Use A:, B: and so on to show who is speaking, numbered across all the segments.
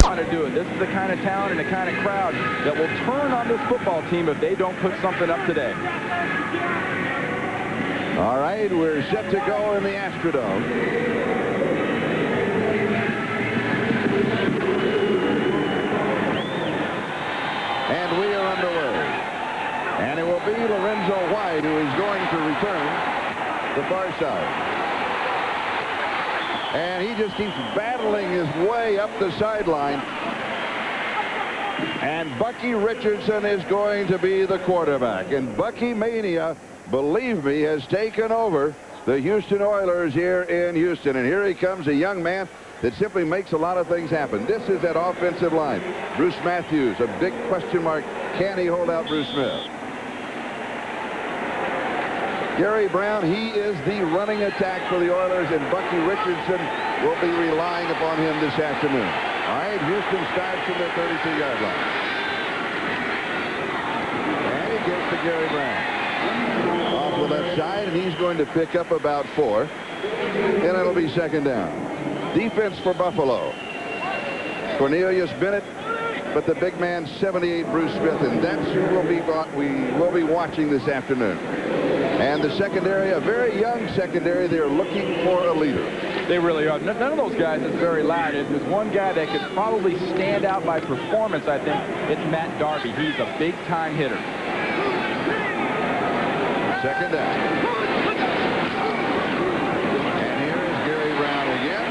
A: want to do it. This is the kind of talent and the kind of crowd that will turn on this football team if they don't put something up today.
B: All right, we're set to go in the Astrodome. And we are underway. And it will be Lorenzo White who is going to return the far side. And he just keeps battling his way up the sideline. And Bucky Richardson is going to be the quarterback. And Bucky Mania, believe me, has taken over the Houston Oilers here in Houston. And here he comes, a young man that simply makes a lot of things happen. This is that offensive line. Bruce Matthews, a big question mark. Can he hold out Bruce Smith? Gary Brown, he is the running attack for the Oilers, and Bucky Richardson will be relying upon him this afternoon. All right, Houston starts from the 32-yard line. And he gets to Gary Brown. Off the left side, and he's going to pick up about 4. And it'll be second down. Defense for Buffalo. Cornelius Bennett, but the big man, 78, Bruce Smith, and that's who we will be watching this afternoon. And the secondary, a very young secondary, they're looking for a leader.
A: They really are. None of those guys is very loud. If there's one guy that could probably stand out by performance, I think it's Matt Darby. He's a big-time hitter.
B: Second down. And here is Gary Brown again.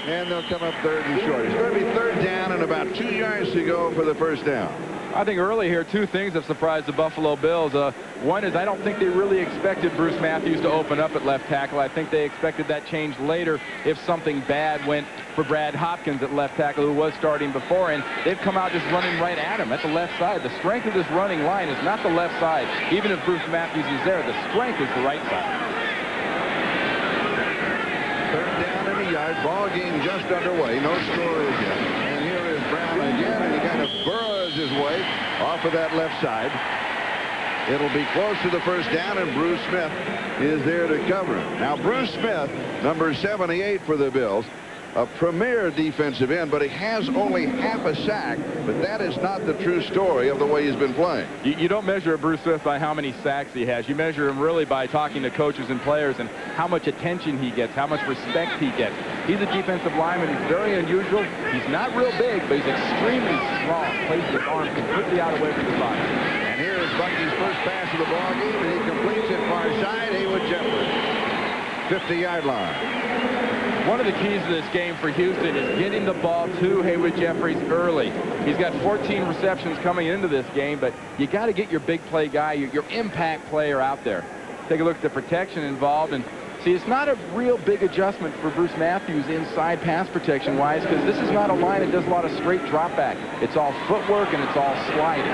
B: And they'll come up third and short. It's going to be third down and about 2 yards to go for the first down.
A: I think early here, 2 things have surprised the Buffalo Bills. One is I don't think they really expected Bruce Matthews to open up at left tackle. I think they expected that change later if something bad went for Brad Hopkins at left tackle, who was starting before. And they've come out just running right at him at the left side. The strength of this running line is not the left side. Even if Bruce Matthews is there, the strength is the right side.
B: Third down and a yard. Ball game just underway. No score is yet. And here is Brown again, and he kind of burrows his way off of that left side. It'll be close to the first down, and Bruce Smith is there to cover him. Now, Bruce Smith, number 78 for the Bills, a premier defensive end, but he has only half a sack. But that is not the true story of the way he's been playing.
A: You don't measure Bruce Smith by how many sacks he has. You measure him really by talking to coaches and players and how much attention he gets, how much respect he gets. He's a defensive lineman. He's very unusual. He's not real big, but he's extremely strong. Plays his arms completely out away from the body.
B: And here is Bucky's first pass of the ball game, and he completes it far side. Haywood Jeffrey, 50-yard line.
A: One of the keys to this game for Houston is getting the ball to Haywood Jeffries early. He's got 14 receptions coming into this game, but you got to get your big play guy, your impact player out there. Take a look at the protection involved, and see, it's not a real big adjustment for Bruce Matthews inside pass protection-wise, because this is not a line that does a lot of straight drop back. It's all footwork and it's all sliding.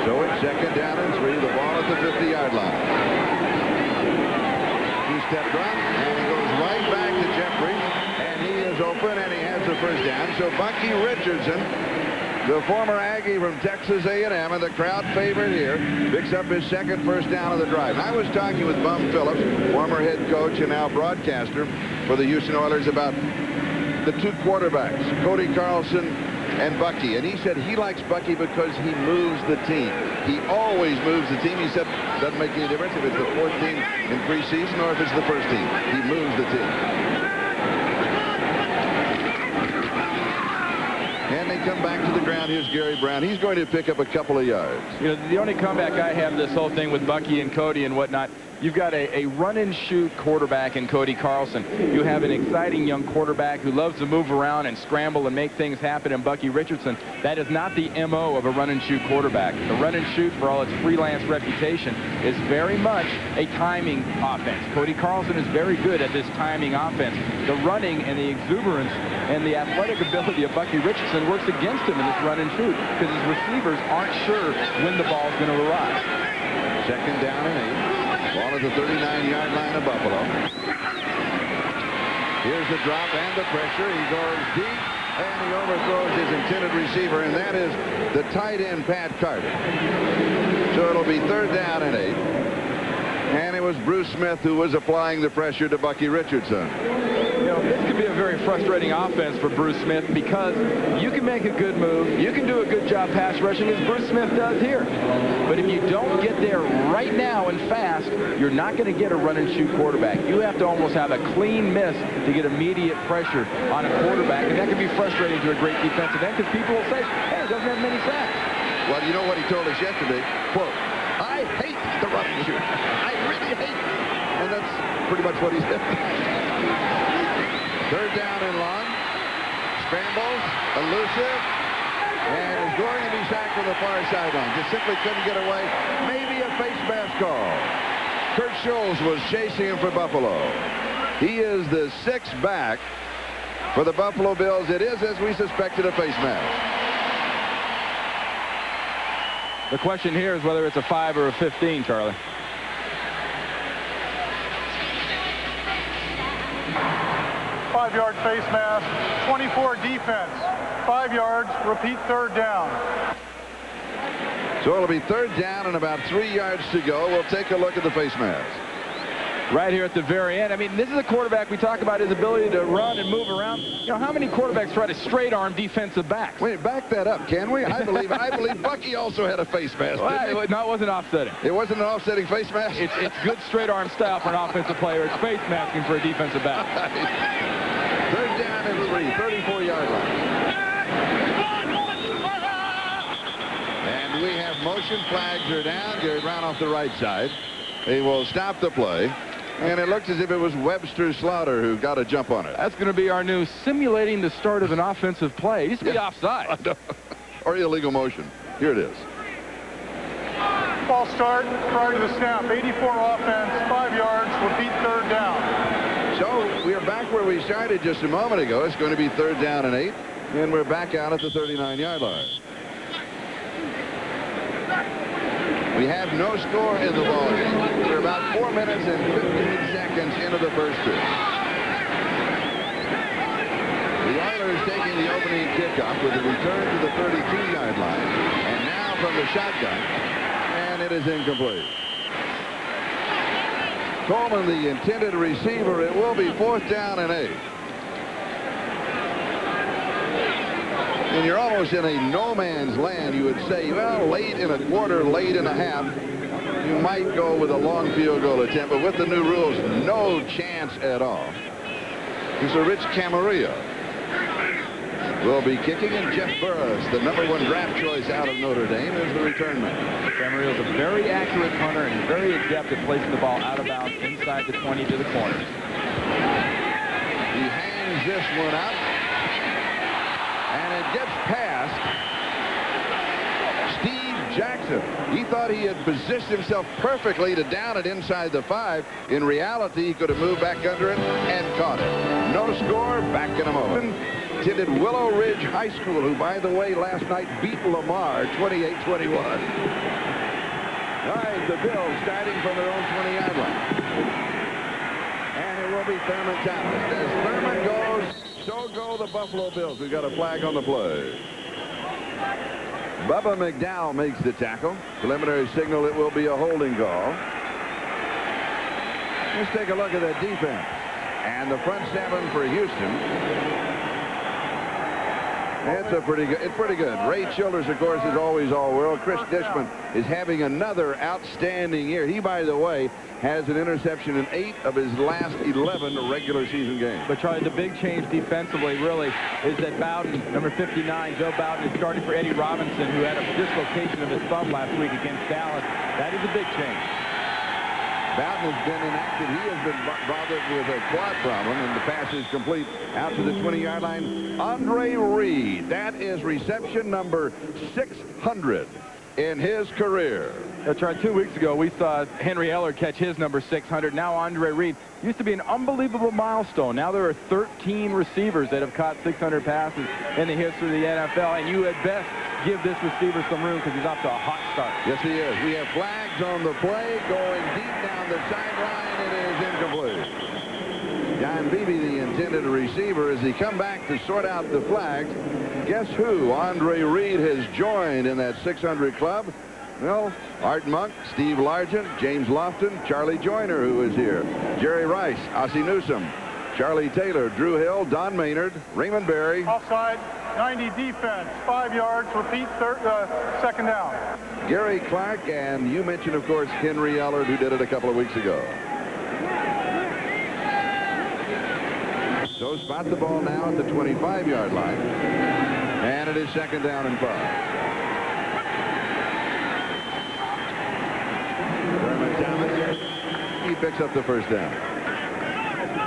B: So it's second down and 3. The ball at the 50-yard line. Two-step drop, and he goes right back to Jeffries, and he is open, and he has the first down. So Bucky Richardson, the former Aggie from Texas A&M, and the crowd favorite here, picks up his second first down of the drive. And I was talking with Bum Phillips, former head coach and now broadcaster for the Houston Oilers, about the 2 quarterbacks, Cody Carlson and Bucky. And he said he likes Bucky because he moves the team. He always moves the team. He said it doesn't make any difference if it's the 4th team in preseason or if it's the first team. He moves the team. And they come back to the ground. Here's Gary Brown. He's going to pick up a couple of yards.
A: You know, the only comeback I have this whole thing with Bucky and Cody and whatnot, you've got a run-and-shoot quarterback in Cody Carlson. You have an exciting young quarterback who loves to move around and scramble and make things happen in Bucky Richardson. That is not the M.O. of a run-and-shoot quarterback. The run-and-shoot, for all its freelance reputation, is very much a timing offense. Cody Carlson is very good at this timing offense. The running and the exuberance and the athletic ability of Bucky Richardson works against him in this run-and-shoot because his receivers aren't sure when the ball's going to arrive.
B: Second down and 8. Ball at the 39-yard line of Buffalo. Here's the drop and the pressure. He goes deep, and he overthrows his intended receiver, and that is the tight end, Pat Carter. So it'll be third down and 8. And it was Bruce Smith who was applying the pressure to Bucky Richardson.
A: You know, This could be a very frustrating offense for Bruce Smith because you can make a good move. You can do a good job pass rushing as Bruce Smith does here. But if you don't get there right now and fast, you're not going to get a run-and-shoot quarterback. You have to almost have a clean miss to get immediate pressure on a quarterback. And that can be frustrating to a great defensive end because people will say, hey, he doesn't have many sacks.
B: Well, you know what he told us yesterday? Quote, I hate the run and shoot. I really hate it. And that's pretty much what he said. Third down and long. Scrambles, elusive, and is going to be sacked from the far sideline. Just simply couldn't get away. Maybe a face mask call. Kurt Scholes was chasing him for Buffalo. He is the 6th back for the Buffalo Bills. It is, as we suspected, a face mask.
A: The question here is whether it's a 5 or a 15, Charlie.
C: Five-yard face mask, 24 defense, 5 yards, repeat third down.
B: So it'll be third down and about 3 yards to go. We'll take a look at the face mask.
A: Right here at the very end. I mean, this is a quarterback. We talk about his ability to run and move around. You know, how many quarterbacks try to straight arm defensive backs?
B: Wait, back that up, can we? I believe Bucky also had a face mask.
A: Well, no, it wasn't offsetting.
B: It wasn't an offsetting face mask?
A: It's good straight arm style for an offensive player. It's face masking for a defensive back.
B: Third down and 3, 34-yard line. And we have motion. Flags are down. Gary Brown off the right side. He will stop the play. And it looks as if it was Webster Slaughter who got a jump on it.
A: That's going to be our new simulating the start of an offensive play. It used to be offside.
B: Or illegal motion. Here it is.
C: False start prior to the snap. 84 offense, 5 yards, repeat third down.
B: So we are back where we started just a moment ago. It's going to be third down and 8. And we're back out at the 39-yard line. We have no score in the ball game. We're about 4 minutes and 15 seconds into the first two. The Oilers taking the opening kickoff with a return to the 32-yard line. And now from the shotgun. And it is incomplete. Coleman, the intended receiver. It will be fourth down and 8. And you're almost in a no man's land. You would say, well, late in a quarter, late in a half, you might go with a long field goal attempt. But with the new rules, no chance at all. And so Rich Camarillo will be kicking, and Jeff Burris, the #1 draft choice out of Notre Dame, is the return man.
A: Camarillo's a very accurate punter and very adept at placing the ball out of bounds inside the 20 to the corners.
B: He hangs this one out. And it gets past Steve Jackson. He thought he had positioned himself perfectly to down it inside the 5. In reality, he could have moved back under it and caught it. No score, back in a moment. Attended Willow Ridge High School, who, by the way, last night beat Lamar 28-21. All right, the Bills starting from their own 20-yard line. And it will be Thurman Thomas. As Thurman goes, so go the Buffalo Bills. We've got a flag on the play. Bubba McDowell makes the tackle. Preliminary signal, it will be a holding call. Let's take a look at that defense. And the front 7 for Houston. It's pretty good. Ray Childers, of course, is always all-world. Chris Dishman is having another outstanding year. He, by the way, has an interception in 8 of his last 11 regular season games.
A: But, Charlie, the big change defensively, really, is that Bowden, number 59, Joe Bowden, is starting for Eddie Robinson, who had a dislocation of his thumb last week against Dallas. That is a big change.
B: Bowden has been inactive. He has been bothered with a quad problem, and the pass is complete out to the 20-yard line. Andre Reed, that is reception number 600 in his career.
A: Charlie, 2 weeks ago, we saw Henry Eller catch his number 600. Now Andre Reed. Used to be an unbelievable milestone. Now there are 13 receivers that have caught 600 passes in the history of the NFL, and you at best give this receiver some room because he's off to a hot start.
B: Yes, he is. We have flags on the play going deep down the sideline. It is incomplete. John Beebe, the intended receiver, as he come back to sort out the flags. Guess who Andre Reed has joined in that 600 club? Well, Art Monk, Steve Largent, James Lofton, Charlie Joyner, who is here, Jerry Rice, Ossie Newsome, Charlie Taylor, Drew Hill, Don Maynard, Raymond Berry.
C: Offside, 90 defense, 5 yards, repeat second down.
B: Gary Clark, and you mentioned, of course, Henry Ellard, who did it a couple of weeks ago. So spot the ball now at the 25-yard line. And it is second down and 5. Thurman Thomas, he picks up the first down.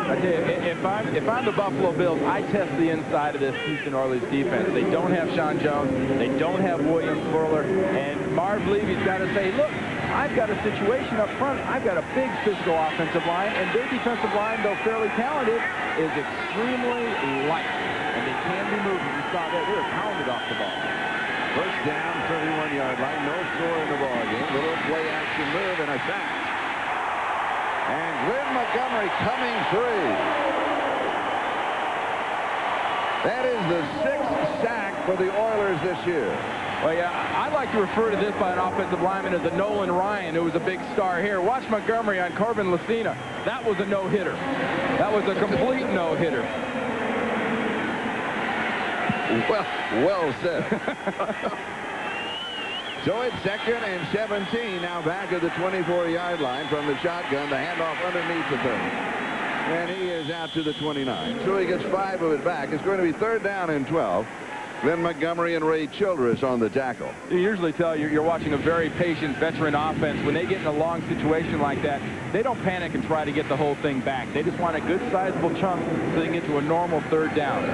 A: I tell you, if I'm the Buffalo Bills, I test the inside of this Houston Oilers defense. They don't have Sean Jones. They don't have William Fuller. And Marv Levy's got to say, look, I've got a situation up front. I've got a big physical offensive line, and their defensive line, though fairly talented, is extremely light. And they can be moved. You saw that. They were pounded off the ball.
B: First down, 31-yard line. No score in the ball game. Little play action move and a sack. And Glenn Montgomery coming free. That is the 6th sack for the Oilers this year.
A: Well, yeah, I like to refer to this by an offensive lineman as a Nolan Ryan, who was a big star here. Watch Montgomery on Corbin Lucina. That was a no-hitter. That was a complete no-hitter.
B: Well said. So it's second and 17 now back at the 24-yard line from the shotgun. The handoff underneath the 30. And he is out to the 29. So he gets 5 of it back. It's going to be third down and 12. Glenn Montgomery and Ray Childress on the tackle.
A: You usually tell you're watching a very patient veteran offense. When they get in a long situation like that, they don't panic and try to get the whole thing back. They just want a good sizable chunk so they can get to a normal third down.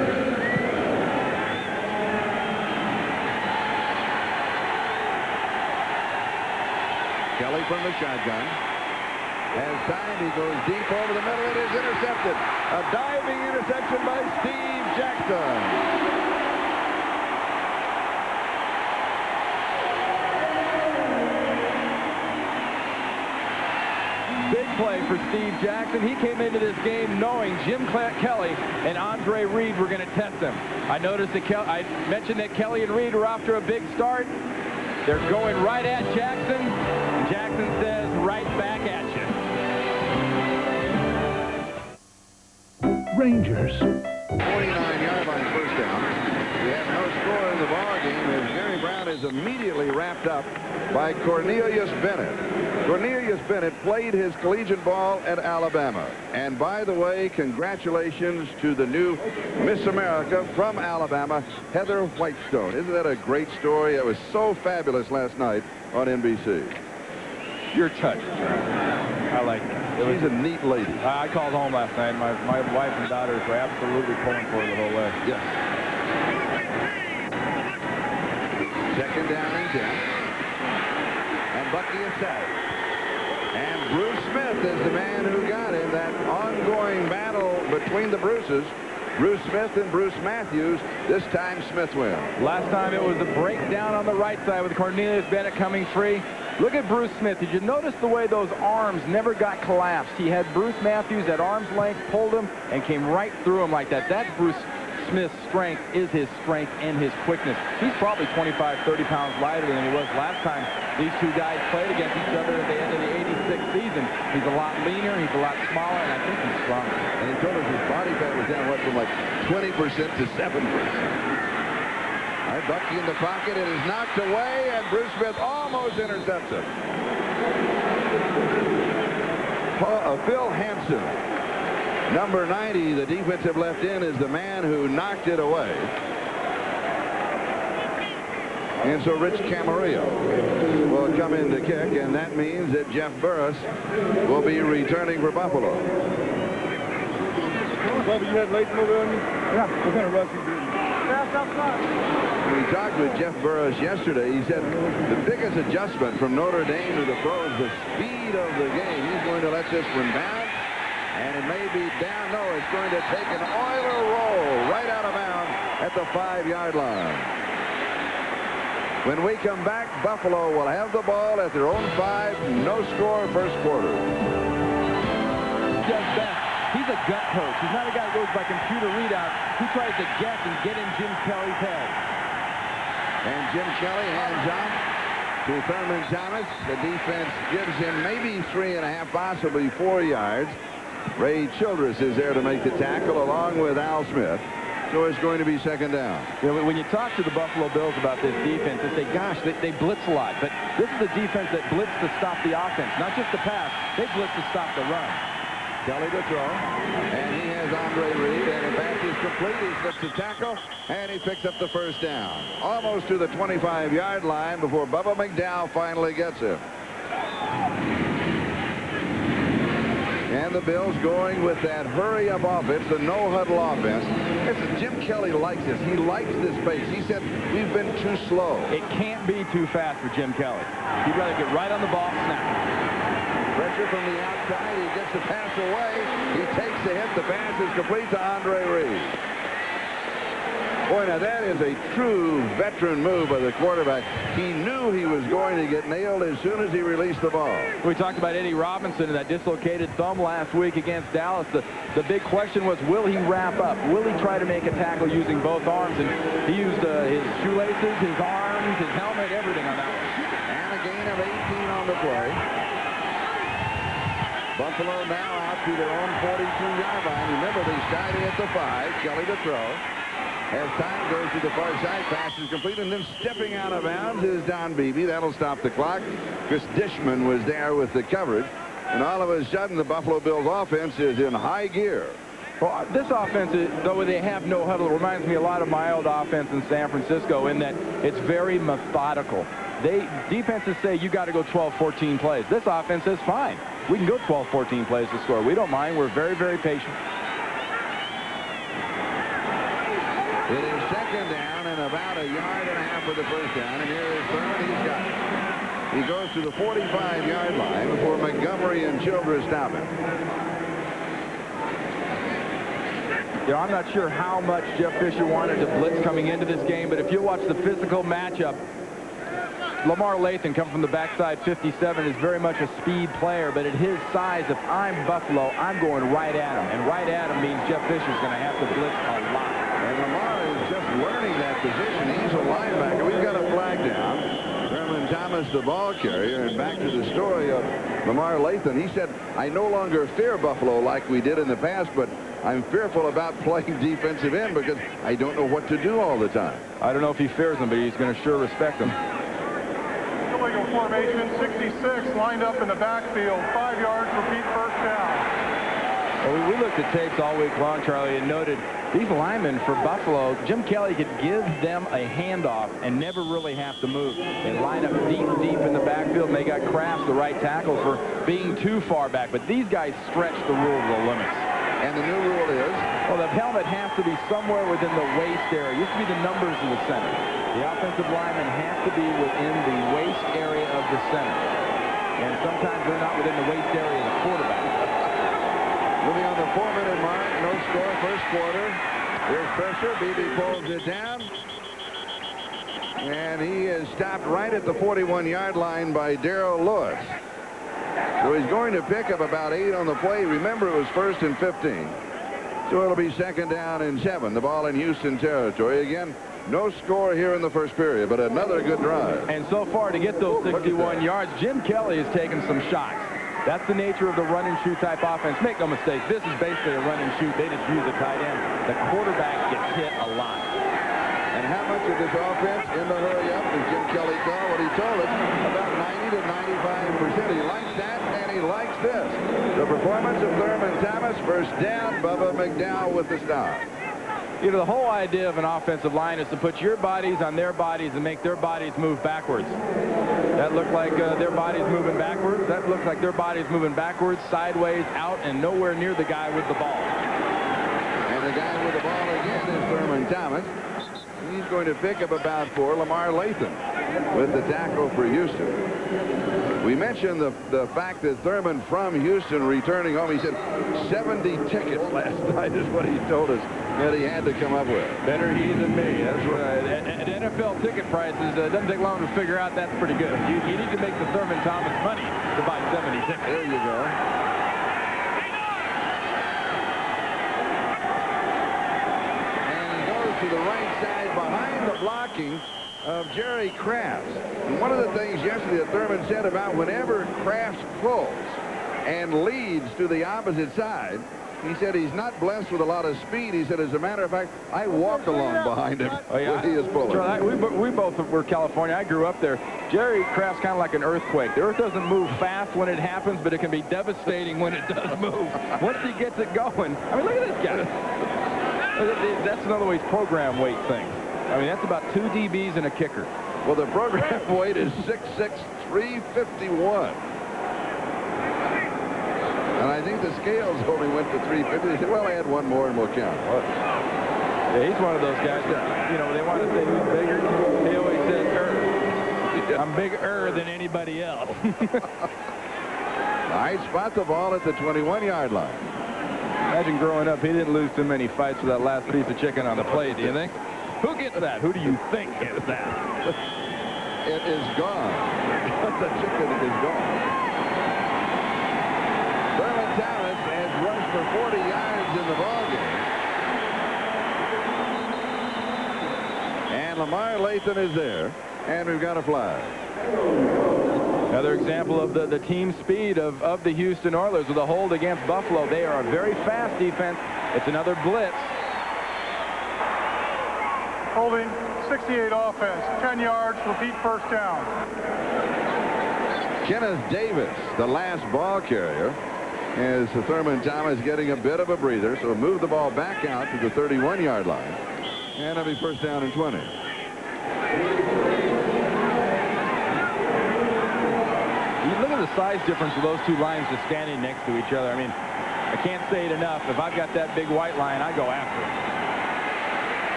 B: Kelly from the shotgun has time. He goes deep over the middle. It is intercepted. A diving interception by Steve Jackson.
A: Big play for Steve Jackson. He came into this game knowing Jim Kelly and Andre Reed were going to test him. I noticed that I mentioned that Kelly and Reed were off to a big start. They're going right at Jackson. Jackson says, right back at
D: you. Rangers.
B: 49-yard line first down. We have no score in the ball game as Gary Brown is immediately wrapped up by Cornelius Bennett. Cornelius Bennett played his collegiate ball at Alabama. And by the way, congratulations to the new Miss America from Alabama, Heather Whitestone. Isn't that a great story? It was so fabulous last night on NBC.
A: You're touched. I like it.
B: She's a neat lady.
A: I called home last night. My wife and daughters were absolutely pulling for her the whole way.
B: Yes. Second down and 10. And Bucky is set. And Bruce Smith is the man who got him. That ongoing battle between the Bruces. Bruce Smith and Bruce Matthews. This time Smith wins.
A: Last time it was the breakdown on the right side with Cornelius Bennett coming free. Look at Bruce Smith. Did you notice the way those arms never got collapsed? He had Bruce Matthews at arm's length, pulled him, and came right through him like that. That's Bruce Smith's strength, is his strength and his quickness. He's probably 25, 30 pounds lighter than he was last time these two guys played against each other at the end of the 86 season. He's a lot leaner, he's a lot smaller, and I think he's stronger.
B: And he told us his body fat was down, what, from like 20% to 7%. All right, Bucky in the pocket. It is knocked away, and Bruce Smith almost intercepts it. Phil Hansen, number 90, the defensive left end, is the man who knocked it away. And so Rich Camarillo will come in to kick, and that means that Jeff Burris will be returning for Buffalo.
C: Bubba, you had late move on you? Yeah, we're going to rush you. Fast outside.
B: We talked with Jeff Burris yesterday. He said the biggest adjustment from Notre Dame to the pros, the speed of the game. He's going to let this one down, and it may be down. No, it's going to take an Oiler roll right out of bounds at the 5-yard line. When we come back, Buffalo will have the ball at their own 5. No score first quarter.
A: Does best. He's a gut coach. He's not a guy who goes by computer readout. He tries to guess and get in Jim Kelly's head.
B: And Jim Kelly hands off to Thurman Thomas. The defense gives him maybe 3.5, possibly 4 yards. Ray Childress is there to make the tackle along with Al Smith. So it's going to be second down.
A: You know, when you talk to the Buffalo Bills about this defense, they say, gosh, they blitz a lot. But this is a defense that blitz to stop the offense, not just the pass. They blitz to stop the run.
B: Kelly to throw, and he has Andre Reed, and the pass is complete. He slips the tackle, and he picks up the first down. Almost to the 25-yard line before Bubba McDowell finally gets him. And the Bills going with that hurry-up offense, the no-huddle offense. Listen, Jim Kelly likes this. He likes this pace. He said, we've been too slow.
A: It can't be too fast for Jim Kelly. He'd rather get right on the ball, snap.
B: Pressure from the outside. He gets the pass away. He takes the hit. The pass is complete to Andre Reed. Boy, now that is a true veteran move by the quarterback. He knew he was going to get nailed as soon as he released the ball.
A: We talked about Eddie Robinson and that dislocated thumb last week against Dallas. The big question was, will he wrap up? Will he try to make a tackle using both arms? And he used his shoelaces, his arms, his helmet, everything on that one.
B: And a gain of 18 on the play. Buffalo now out to their own 42-yard line. Remember, they started at the 5. Kelly to throw. As time goes to the far side, pass is complete, and then stepping out of bounds is Don Beebe. That'll stop the clock. Chris Dishman was there with the coverage, and all of a sudden the Buffalo Bills offense is in high gear.
A: Well, this offense, though they have no huddle, reminds me a lot of my old offense in San Francisco in that it's very methodical. Defenses say you got to go 12, 14 plays. This offense says fine. We can go 12, 14 plays to score. We don't mind. We're very, very patient.
B: It is second down and about 1.5 yards for the first down. And here is Thurman. He's got it. He goes to the 45-yard line before Montgomery and Childress stop him.
A: You know, I'm not sure how much Jeff Fisher wanted to blitz coming into this game, but if you watch the physical matchup, Lamar Lathan, coming from the backside 57, is very much a speed player, but at his size, if I'm Buffalo, I'm going right at him. And right at him means Jeff Fisher's going to have to blitz a lot.
B: And Lamar is just learning that position. He's a linebacker. We've got a flag down. Thurman Thomas, the ball carrier. And back to the story of Lamar Lathan. He said, I no longer fear Buffalo like we did in the past, but I'm fearful about playing defensive end because I don't know what to do all the time.
A: I don't know if he fears them, but he's going to sure respect them.
C: Illegal formation, 66, lined up in the backfield, 5 yards, repeat first down.
A: Well, we looked at tapes all week long, Charlie, and noted these linemen for Buffalo, Jim Kelly could give them a handoff and never really have to move. They line up deep in the backfield, and they got Kraft, the right tackle, for being too far back. But these guys stretch the rule to the limits.
B: And the new rule is?
A: Well, the helmet has to be somewhere within the waist area. It used to be the numbers of the center. The offensive linemen have to be within the waist area of the center. And sometimes they're not within the waist area of the quarterback.
B: Moving on the 4-minute mark, no score, first quarter. Here's Fisher. Beebe pulls it down. And he is stopped right at the 41-yard line by Darrell Lewis. So he's going to pick up about 8 on the play. Remember, it was 1st and 15. So it'll be 2nd down and 7. The ball in Houston territory. Again, no score here in the first period, but another good drive.
A: And so far, to get those 61 yards, Jim Kelly has taken some shots. That's the nature of the run-and-shoot type offense. Make no mistake, this is basically a run-and-shoot. They just use a tight end. The quarterback gets hit a lot.
B: And how much of this offense in the hurry-up does Jim Kelly call? What he told us, about 90 to 95%. He likes that, and he likes this. The performance of Thurman Thomas, first down, Bubba McDowell with the stop.
A: You know, the whole idea of an offensive line is to put your bodies on their bodies and make their bodies move backwards. That looked like their bodies moving backwards. That looks like their bodies moving backwards, sideways, out, and nowhere near the guy with the ball.
B: And the guy with the ball again is Thurman Thomas. He's going to pick up about 4. Lamar Lathan with the tackle for Houston. We mentioned the fact that Thurman from Houston returning home. He said 70 tickets last night is what he told us that he had to come up with.
A: Better he than me. That's right. At NFL ticket prices, it doesn't take long to figure out that's pretty good. You need to make the Thurman Thomas money to buy 70 tickets.
B: There you go. And he goes to the right side behind the blocking of Jerry Kraft. And one of the things yesterday that Thurman said about whenever Kraft pulls, and leads to the opposite side. He said he's not blessed with a lot of speed. He said, as a matter of fact, I walk along behind him when he is pulling.
A: Charlie, we both were California. I grew up there. Jerry Craft's kind of like an earthquake. The earth doesn't move fast when it happens, but it can be devastating when it does move. Once he gets it going. I mean, look at this guy. That's another way he's program weight thing. I mean, that's about 2 DBs and a kicker.
B: Well, the program weight is 6'6", 351. And I think the scales only went to 350. They said, well, add one more and we'll count. Well,
A: yeah, he's one of those guys that, you know, they want to say who's bigger. He always says, I'm bigger than anybody else.
B: I spot the ball at the 21-yard line.
A: Imagine growing up, he didn't lose too many fights for that last piece of chicken on the plate, do you think? Who gets that? Who do you think gets that?
B: It is gone. The chicken is gone. Thurman Thomas has rushed for 40 yards in the ballgame. And Lamar Lathan is there. And we've got a flag.
A: Another example of the team speed of the Houston Oilers with a hold against Buffalo. They are a very fast defense. It's another blitz.
C: Holding, 68 offense, 10 yards, repeat first down.
B: Kenneth Davis, the last ball carrier, as Thurman Thomas getting a bit of a breather. So move the ball back out to the 31-yard line. And it'll be first down and 20.
A: Look at the size difference of those two lines just standing next to each other. I mean, I can't say it enough. If I've got that big white line, I go after it.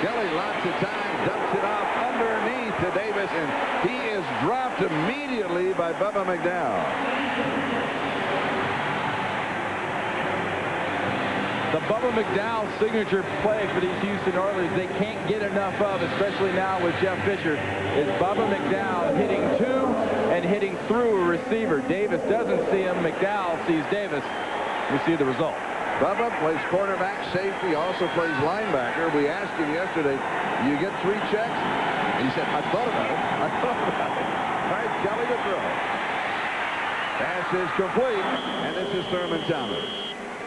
B: Kelly lots of time, dumps it off underneath to Davis, and he is dropped immediately by Bubba McDowell.
A: The Bubba McDowell signature play for these Houston Oilers they can't get enough of, especially now with Jeff Fisher, is Bubba McDowell hitting to and hitting through a receiver. Davis doesn't see him. McDowell sees Davis. We see the result.
B: Bubba plays cornerback, safety, also plays linebacker. We asked him yesterday, you get 3 checks? And he said, I thought about it. I thought about it. All right, Kelly to throw. Pass is complete, and this is Thurman Thomas.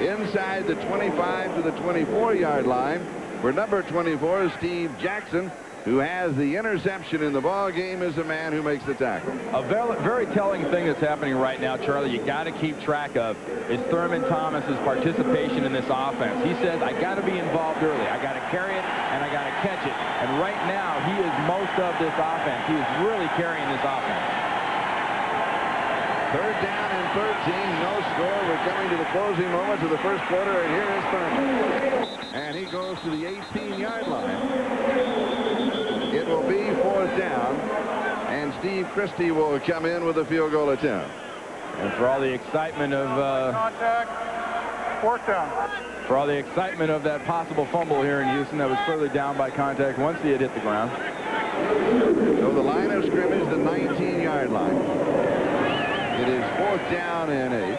B: Inside the 25 to the 24-yard line, where number 24 is Steve Jackson, who has the interception in the ball game, is the man who makes the tackle.
A: A very telling thing that's happening right now, Charlie, you got to keep track of, is Thurman Thomas's participation in this offense. He says, I got to be involved early. I got to carry it, and I got to catch it. And right now, he is most of this offense. He is really carrying this offense.
B: Third down and 13, no score. We're coming to the closing moments of the first quarter, and here is Thurman. And he goes to the 18-yard line. It will be 4th down, and Steve Christie will come in with a field goal attempt.
A: And for all the excitement of
C: contact, 4th down.
A: For all the excitement of that possible fumble here in Houston, that was clearly down by contact once he had hit the ground.
B: So the line of scrimmage, the 19-yard line. It is 4th down and 8.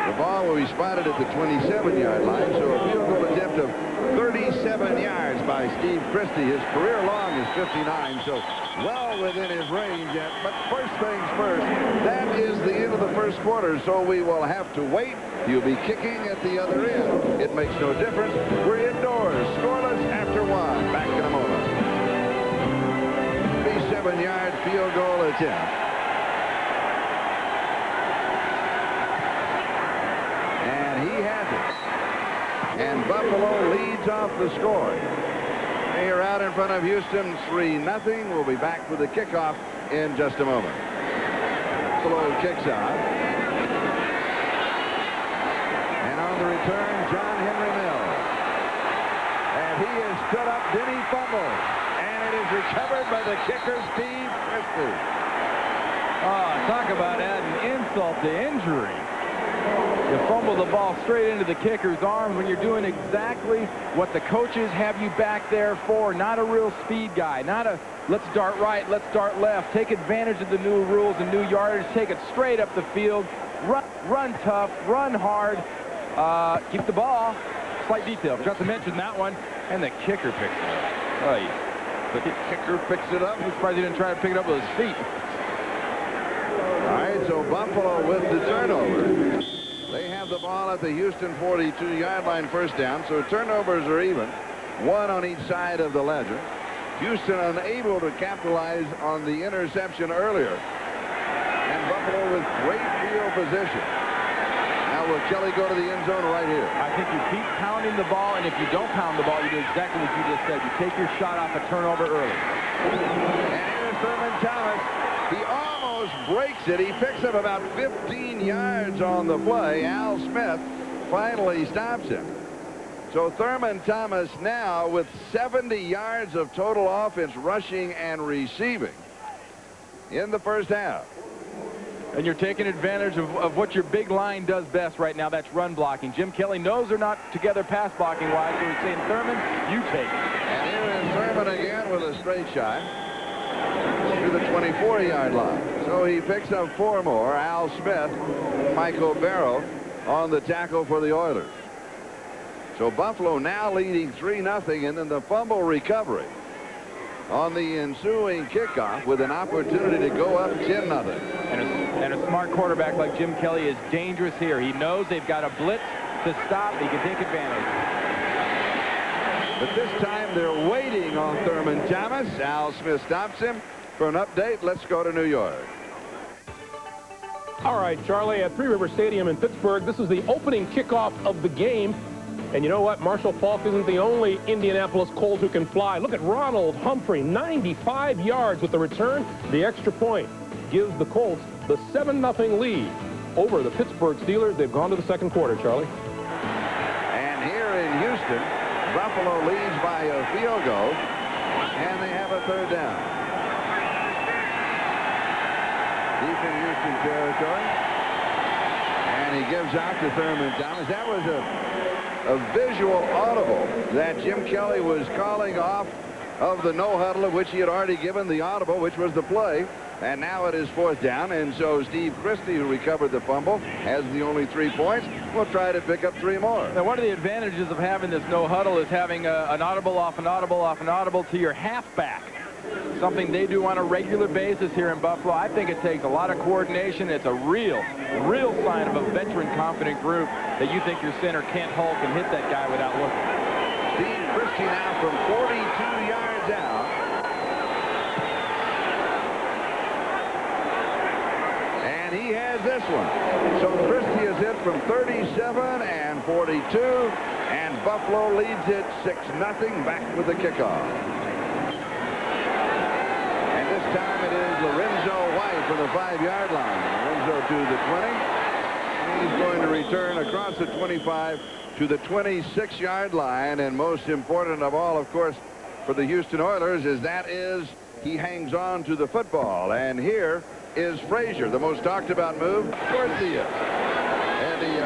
B: The ball will be spotted at the 27-yard line, so a field goal attempt of 37 yards by Steve Christie. His career long is 59, so well within his range yet. But first things first, that is the end of the first quarter, so we will have to wait. He'll be kicking at the other end. It makes no difference. We're indoors, scoreless after 1. Back in a moment. 37-yard field goal attempt. And Buffalo leads off the score. They are out in front of Houston 3-0. We'll be back with the kickoff in just a moment. Buffalo kicks out. And on the return, John Henry Mills. And he is stood up, then he fumbles. And it is recovered by the kicker, Steve Christie.
A: Oh, talk about adding insult to injury. You fumble the ball straight into the kicker's arms when you're doing exactly what the coaches have you back there for. Not a real speed guy. Not a let's dart right, let's dart left. Take advantage of the new rules and new yardage. Take it straight up the field. Run tough, run hard. Keep the ball. Slight detail. Forgot to mention that one. And the kicker picks it up. Oh, yeah.
B: The kicker picks it up.
A: I'm surprised he didn't try to pick it up with his feet.
B: All right, right, so Buffalo with the turnover. They have the ball at the Houston 42-yard line, first down, so turnovers are even. One on each side of the ledger. Houston unable to capitalize on the interception earlier. And Buffalo with great field position. Now will Kelly go to the end zone right here?
A: I think you keep pounding the ball, and if you don't pound the ball, you do exactly what you just said. You take your shot off a turnover early.
B: And here's Thurman Thomas. He almost breaks it. He picks up about 15 yards on the play. Al Smith finally stops him. So Thurman Thomas now with 70 yards of total offense, rushing and receiving in the first half.
A: And you're taking advantage of what your big line does best right now. That's run blocking. Jim Kelly knows they're not together pass blocking wise, so he's saying, Thurman, you take it.
B: And here is Thurman again with a straight shot to the 24-yard line. So he picks up 4 more. Al Smith, Michael Barrow on the tackle for the Oilers. So Buffalo now leading 3-0, and then the fumble recovery on the ensuing kickoff with an opportunity to go up 10-0.
A: And a smart quarterback like Jim Kelly is dangerous here. He knows they've got a blitz to stop. He can take advantage.
B: But this time they're waiting on Thurman Thomas. Al Smith stops him. For an update, let's go to New York.
D: All right, Charlie, at Three River Stadium in Pittsburgh, this is the opening kickoff of the game. And you know what? Marshall Faulk isn't the only Indianapolis Colt who can fly. Look at Ronald Humphrey, 95 yards with the return. The extra point gives the Colts the 7-0 lead over the Pittsburgh Steelers. They've gone to the second quarter, Charlie.
B: And here in Houston, Buffalo leads by a field goal, and they have a third down. Deep in Houston territory. And he gives out to Thurman Thomas. That was a visual audible that Jim Kelly was calling off of the no huddle, of which he had already given the audible, which was the play. And now it is fourth down, and so Steve Christie, who recovered the fumble, has the only 3 points. Will try to pick up 3 more.
A: Now, one of the advantages of having this no huddle is having an audible off an audible off an audible to your halfback. Something they do on a regular basis here in Buffalo. I think it takes a lot of coordination. It's a real sign of a veteran confident group that you think your center can't hulk and hit that guy without looking.
B: Steve Christie now from 42 yards out. And he has this one. So Christie is hit from 37 and 42. And Buffalo leads it 6-0 back with the kickoff. Time it is Lorenzo White from the 5-yard line. Lorenzo to the 20. He's going to return across the 25 to the 26-yard line. And most important of all, of course, for the Houston Oilers is he hangs on to the football. And here is Frazier, the most talked about move. Of course he is. And he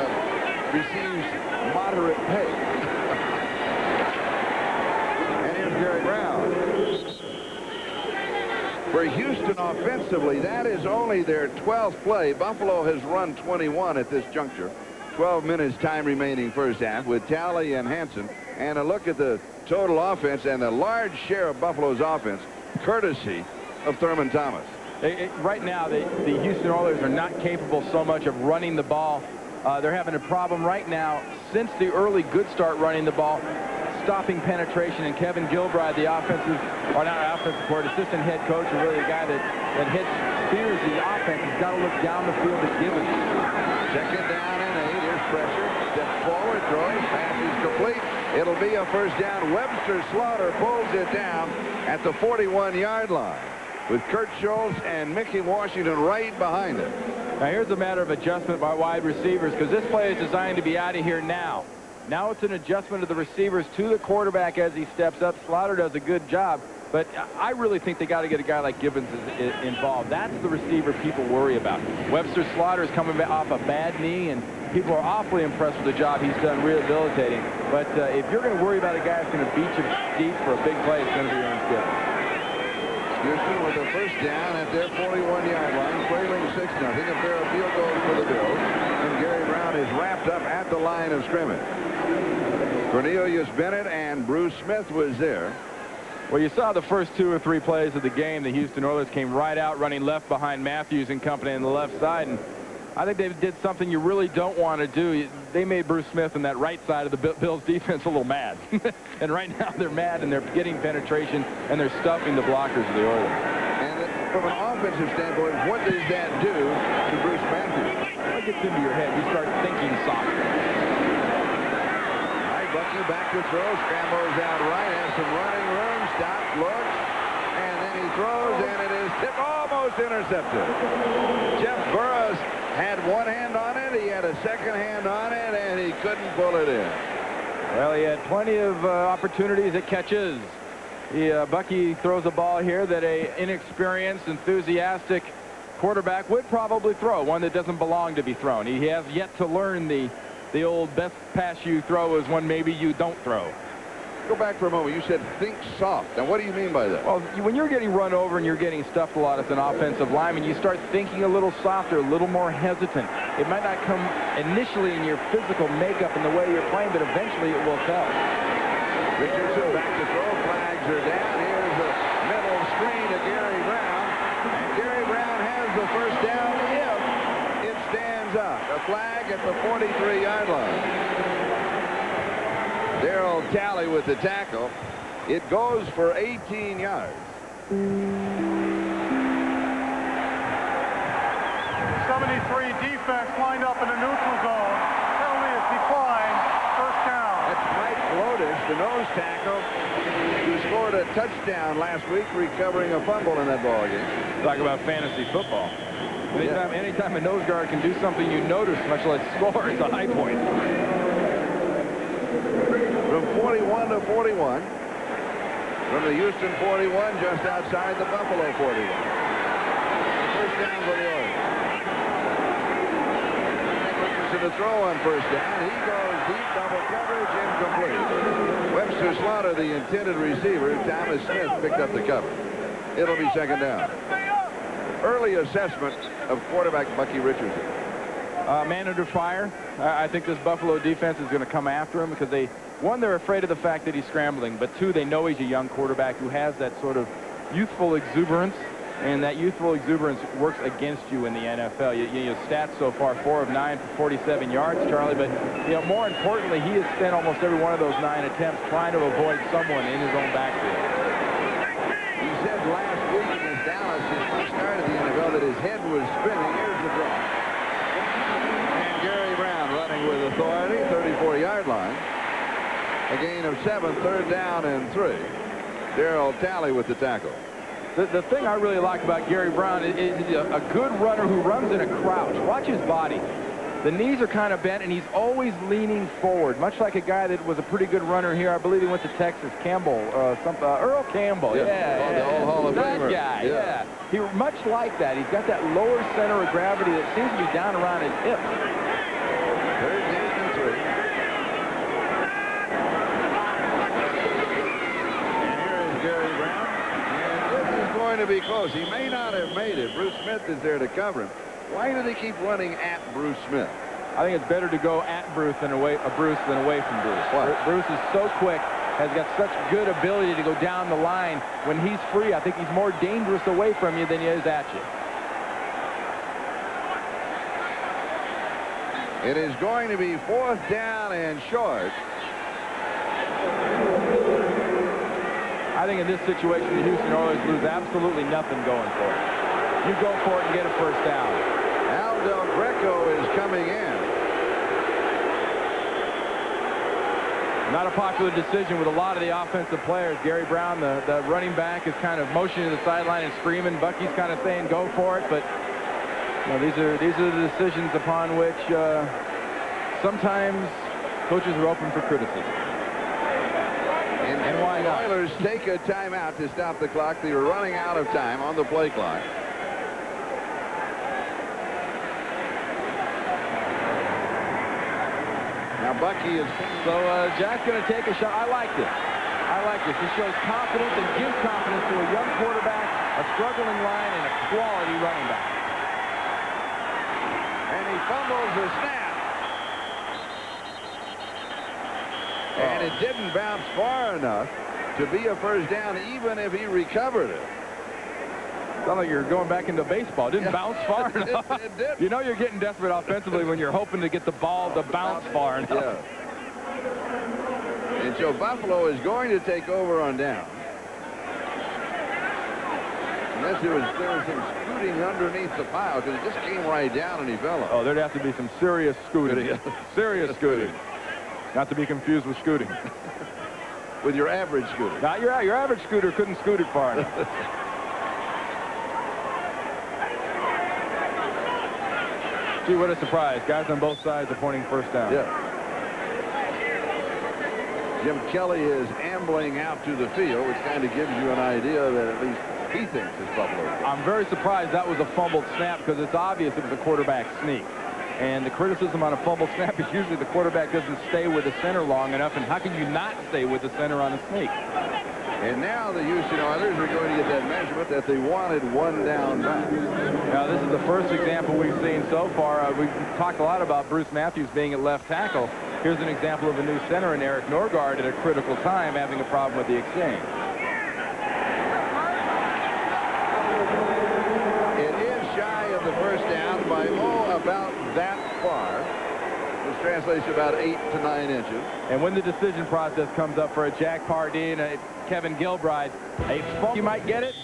B: receives moderate pay. And here's Gary Brown. For Houston offensively, that is only their 12th play. Buffalo has run 21 at this juncture. 12 minutes time remaining first half with Talley and Hanson. And a look at the total offense and the large share of Buffalo's offense, courtesy of Thurman Thomas.
A: Right now, the Houston Oilers are not capable so much of running the ball. They're having a problem right now since the early good start running the ball, stopping penetration. And Kevin Gilbride, the assistant head coach, and really the guy that steers the offense, has got to look down the field at Gibbons.
B: Second down and 8. Here's pressure. Steps forward, throws, pass is complete. It'll be a first down. Webster Slaughter pulls it down at the 41-yard line with Kurt Schultz and Mickey Washington right behind it.
A: Now here's a matter of adjustment by wide receivers, because this play is designed to be out of here now. Now it's an adjustment of the receivers to the quarterback as he steps up. Slaughter does a good job, but I really think they got to get a guy like Gibbons involved. That's the receiver people worry about. Webster Slaughter is coming off a bad knee, and people are awfully impressed with the job he's done rehabilitating. But if you're going to worry about a guy that's going to beat you deep for a big play, it's going to be Ernest Gibbons.
B: Houston with a first down at their 41-yard line, trailing 6-0. A pair of field goals for the Bills, and Gary Brown is wrapped up at the line of scrimmage. Cornelius Bennett and Bruce Smith was there.
A: Well, you saw the first 2 or 3 plays of the game. The Houston Oilers came right out running left behind Matthews and company on the left side. And I think they did something you really don't want to do. They made Bruce Smith and that right side of the Bills defense a little mad. And right now they're mad and they're getting penetration and they're stuffing the blockers of the Oilers.
B: And from an offensive standpoint, what does that do to Bruce Matthews?
A: What gets into your head? You start thinking soccer.
B: All right, Bucky back to throw. Scrambles out right. Has some running room. Stops, looks. And then he throws, and it is tipped, almost intercepted. Jeff Burris had one hand on it. He had a second hand on it, and he couldn't pull it in.
A: Well, he had plenty of opportunities at catches. Bucky throws a ball here that a inexperienced, enthusiastic quarterback would probably throw, one that doesn't belong to be thrown. He has yet to learn the old best pass you throw is one maybe you don't throw.
B: Go back for a moment. You said think soft. Now, what do you mean by that?
A: Well, when you're getting run over and you're getting stuffed a lot as an offensive lineman, you start thinking a little softer, a little more hesitant. It might not come initially in your physical makeup and the way you're playing, but eventually it will tell.
B: Richardson back to throw. Flags are down. Here's the middle screen to Gary Brown. And Gary Brown has the first down if it stands up. A flag at the 43-yard line. Darryl Talley with the tackle. It goes for 18 yards.
C: 73 defense lined up in the neutral zone. Penalty is declined. First down.
B: That's Mike Lotus, the nose tackle, who scored a touchdown last week, recovering a fumble in that ball game.
A: Talk about fantasy football. Anytime a nose guard can do something you notice, much like score, it's a high point.
B: From 41 to 41. From the Houston 41, just outside the Buffalo 41. First down for the Oilers. To the throw on first down. He goes deep, double coverage, incomplete. Webster Slaughter, the intended receiver. Thomas Smith picked up the cover. It'll be second down. Early assessment of quarterback Bucky Richardson.
A: Man under fire. I think this Buffalo defense is going to come after him because they're afraid of the fact that he's scrambling, but 2, they know he's a young quarterback who has that sort of youthful exuberance, and that youthful exuberance works against you in the NFL. Your stats so far, 4 of 9 for 47 yards, Charlie, but more importantly, he has spent almost every one of those 9 attempts trying to avoid someone in his own backfield.
B: He said last week against Dallas, his first start at the NFL, that his head was spinning. Here's the draw. And Gary Brown running with authority, 34-yard line. A gain of 7, third down and 3. Darryl Talley with the tackle.
A: The thing I really like about Gary Brown is a good runner who runs in a crouch. Watch his body. The knees are kind of bent, and he's always leaning forward, much like a guy that was a pretty good runner here. I believe he went to Texas, Earl Campbell. Yeah,
B: the old Hall of
A: that
B: Famer.
A: guy, yeah. He much like that. He's got that lower center of gravity that seems to be down around his hips.
B: Third down and 3. And here is Gary Brown. And this is going to be close. He may not have made it. Bruce Smith is there to cover him. Why do they keep running at Bruce Smith?
A: I think it's better to go at Bruce than away from Bruce.
B: What?
A: Bruce is so quick, has got such good ability to go down the line. When he's free, I think he's more dangerous away from you than he is at you.
B: It is going to be 4th down and short.
A: I think in this situation, the Houston Oilers lose absolutely nothing going for it. You go for it and get a first down.
B: Al Del Greco is coming in.
A: Not a popular decision with a lot of the offensive players. Gary Brown, the running back, is kind of motioning to the sideline and screaming. Bucky's kind of saying go for it, but these are the decisions upon which sometimes coaches are open for criticism.
B: And why not? The Oilers take a timeout to stop the clock. They were running out of time on the play clock. Now Bucky is...
A: So Jack's going to take a shot. I like this. He shows confidence and gives confidence to a young quarterback, a struggling line, and a quality running back.
B: And he fumbles the snap. And it didn't bounce far enough to be a first down even if he recovered it.
A: Sounds like you're going back into baseball. It didn't bounce far enough.
B: It did.
A: You know you're getting desperate offensively when you're hoping to get the ball to bounce far enough.
B: Yeah. And so Buffalo is going to take over on down. Unless there was some scooting underneath the pile, because it just came right down and he fell off.
A: Oh, there'd have to be some serious scooting. Serious scooting. Not to be confused with scooting.
B: With your average scooter.
A: Not your average scooter couldn't scoot it far enough. Gee, what a surprise. Guys on both sides are pointing first down.
B: Yeah. Jim Kelly is ambling out to the field, which kind of gives you an idea that at least he thinks it's Buffalo.
A: I'm very surprised that was a fumbled snap because it's obvious it was a quarterback sneak. And the criticism on a fumble snap is usually the quarterback doesn't stay with the center long enough. And how can you not stay with the center on a sneak?
B: And now the Houston Oilers are going to get that measurement that they wanted one down back.
A: Now, this is the first example we've seen so far. We've talked a lot about Bruce Matthews being at left tackle. Here's an example of a new center in Eric Norgaard at a critical time having a problem with the exchange.
B: It is shy of the first down by, about that far. Which translates to about 8 to 9 inches.
A: And when the decision process comes up for a Jack Pardee and a Kevin Gilbride, you might get it.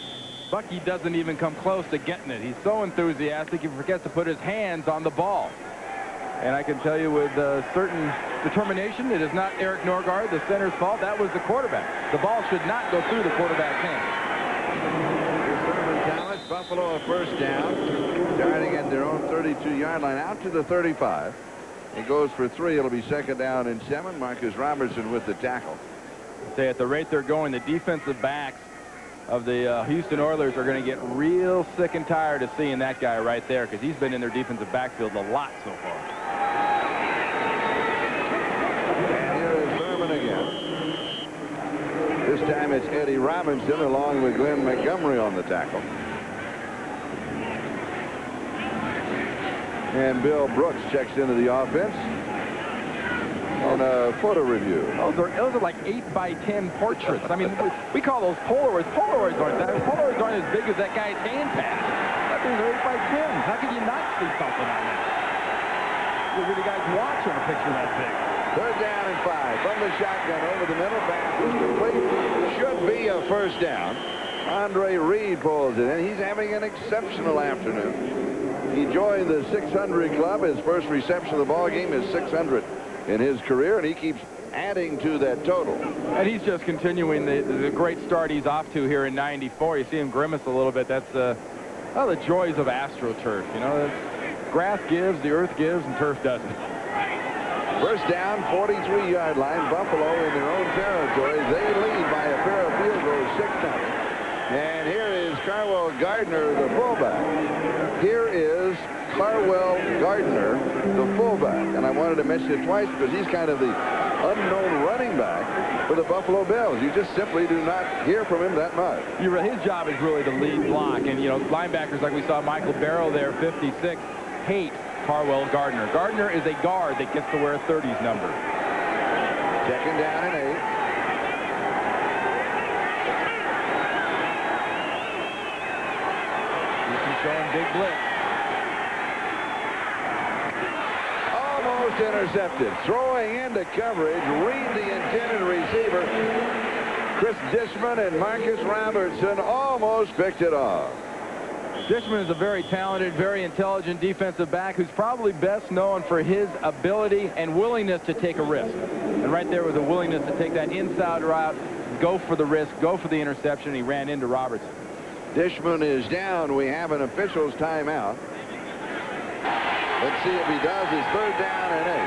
A: Bucky doesn't even come close to getting it. He's so enthusiastic he forgets to put his hands on the ball. And I can tell you with certain determination, it is not Eric Norgaard, the center's fault. That was the quarterback. The ball should not go through the quarterback's hands.
B: Buffalo a first down, starting at their own 32-yard line out to the 35. It goes for 3. It'll be second down and 7. Marcus Robertson with the tackle.
A: Say at the rate they're going, the defensive backs of the Houston Oilers are going to get real sick and tired of seeing that guy right there because he's been in their defensive backfield a lot so far.
B: And here is Berman again. This time it's Eddie Robinson along with Glenn Montgomery on the tackle. And Bill Brooks checks into the offense on a photo review.
A: Those are like 8x10 portraits. I mean, we call those Polaroids. Polaroids aren't as big as that guy's hand pass. That things are 8x10s. How can you not see something on that? Look at the guy's watch on a picture that big.
B: Third down and 5 from the shotgun over the middle. Pass is complete. Should be a first down. Andre Reed pulls it in. He's having an exceptional afternoon. He joined the 600 club. His first reception of the ball game is 600 in his career, and he keeps adding to that total.
A: And he's just continuing the great start he's off to here in '94. You see him grimace a little bit. That's the joys of AstroTurf. You know, grass gives, the earth gives, and turf doesn't.
B: First down, 43-yard line. Buffalo in their own territory. They lead by a pair of field goals, 6-0. And here is Carwell Gardner, the fullback. Here is Carwell Gardner, the fullback. And I wanted to mention it twice because he's kind of the unknown running back for the Buffalo Bills. You just simply do not hear from him that much.
A: His job is really to lead block. And, you know, linebackers like we saw Michael Barrow there, 56, hate Carwell Gardner. Gardner is a guard that gets to wear a 30s number.
B: Second down and 8.
A: Showing big blitz.
B: Almost intercepted. Throwing into coverage. Read the intended receiver. Chris Dishman and Marcus Robertson almost picked it off.
A: Dishman is a very talented, very intelligent defensive back who's probably best known for his ability and willingness to take a risk. And right there was a willingness to take that inside route, go for the risk, go for the interception. He ran into Robertson.
B: Dishman is down. We have an official's timeout. Let's see if he does his third down and 8.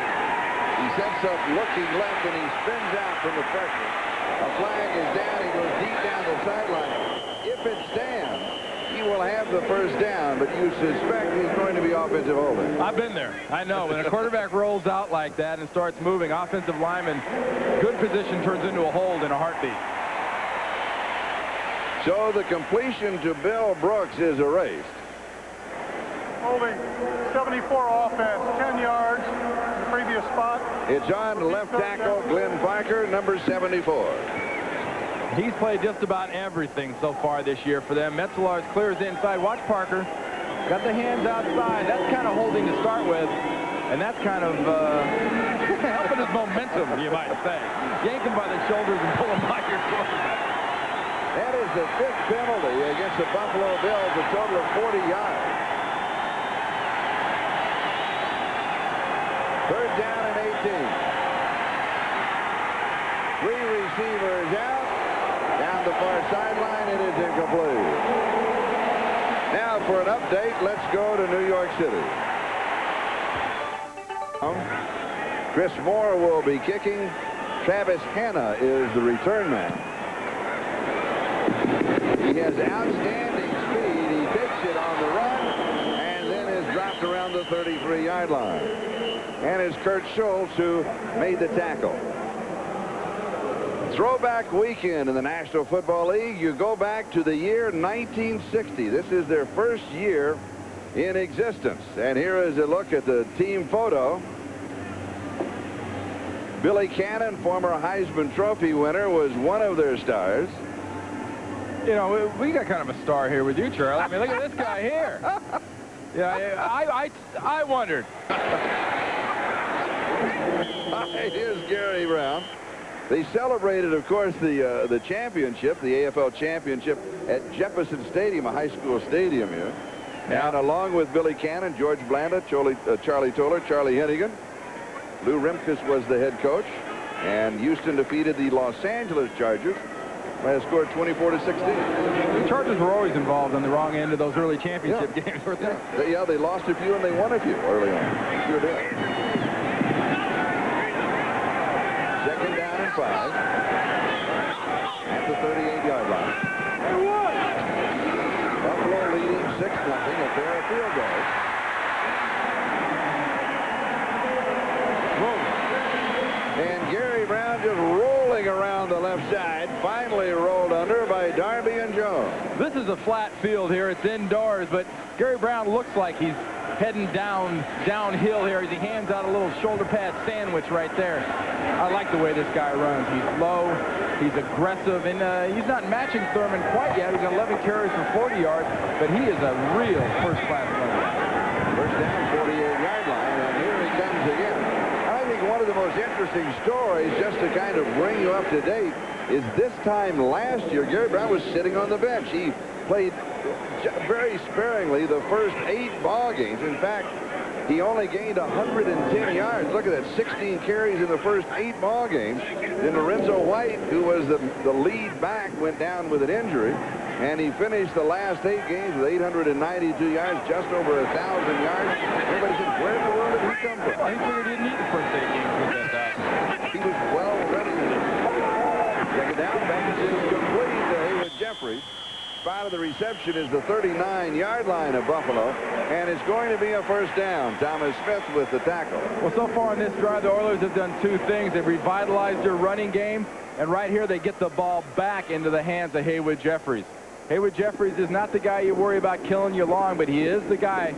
B: He sets up looking left and he spins out from the pressure. A flag is down. He goes deep down the sideline. If it stands, he will have the first down, but you suspect he's going to be offensive holding.
A: I've been there. I know. When a quarterback rolls out like that and starts moving, offensive lineman, good position turns into a hold in a heartbeat.
B: So the completion to Bill Brooks is erased.
C: Holding 74 offense, 10 yards, previous spot.
B: It's on left tackle Glenn Parker, number 74.
A: He's played just about everything so far this year for them. Metzelaars clears inside. Watch Parker. Got the hands outside. That's kind of holding to start with. And that's kind of helping his momentum, you might say. Yank him by the shoulders and pull him by your quarterback.
B: That is the 5th penalty against the Buffalo Bills, a total of 40 yards. 3rd down and 18. 3 receivers out. Down the far sideline, it is incomplete. Now for an update, let's go to New York City. Chris Moore will be kicking. Travis Hanna is the return man. He has outstanding speed. He takes it on the run and then is dropped around the 33-yard line. And it's Kurt Schultz who made the tackle. Throwback weekend in the National Football League. You go back to the year 1960. This is their first year in existence. And here is a look at the team photo. Billy Cannon, former Heisman Trophy winner, was one of their stars.
A: You know, we got kind of a star here with you, Charlie. I mean, look at this guy here. Yeah, I wondered.
B: Here's Gary Brown. They celebrated, of course, the championship, the AFL championship, at Jefferson Stadium, a high school stadium here. Yeah. And along with Billy Cannon, George Blanda, Charlie Toller, Charlie Hennigan, Lou Rimkus was the head coach, and Houston defeated the Los Angeles Chargers by a score of 24-16.
A: The Chargers were always involved on the wrong end of those early championship games, weren't they?
B: Yeah, they lost a few and they won a few early on. Sure did. 2nd down and 5 at the 38-yard line. Buffalo leading 6-0, a pair of field goals. And Gary Brown just rolling around the left side, finally rolled under by Darby and Jones.
A: This is a flat field here. It's indoors, but Gary Brown looks like he's heading downhill here as he hands out a little shoulder pad sandwich right there. I like the way this guy runs. He's low, he's aggressive, and he's not matching Thurman quite yet. He's got 11 carries for 40 yards, but he is a real first-class runner.
B: First down, 48-yard line, and here he comes again. I think one of the most interesting stories, just to kind of bring you up to date, is this time last year, Gary Brown was sitting on the bench. He played very sparingly the first 8 ball games. In fact, he only gained 110 yards. Look at that, 16 carries in the first 8 ball games. Then Lorenzo White, who was the lead back, went down with an injury, and he finished the last 8 games with 892 yards, just over 1,000 yards. Everybody said, where in the world did he come from?
A: I figured he didn't need the first 8 games with that.
B: He was well ready. 2nd down, back is complete to Haywood Jeffries. Spot of the reception is the 39-yard line of Buffalo, and it's going to be a first down. Thomas Smith with the tackle.
A: Well, so far in this drive, the Oilers have done 2 things. They've revitalized their running game, and right here they get the ball back into the hands of Haywood Jeffries. Haywood Jeffries is not the guy you worry about killing you long, but he is the guy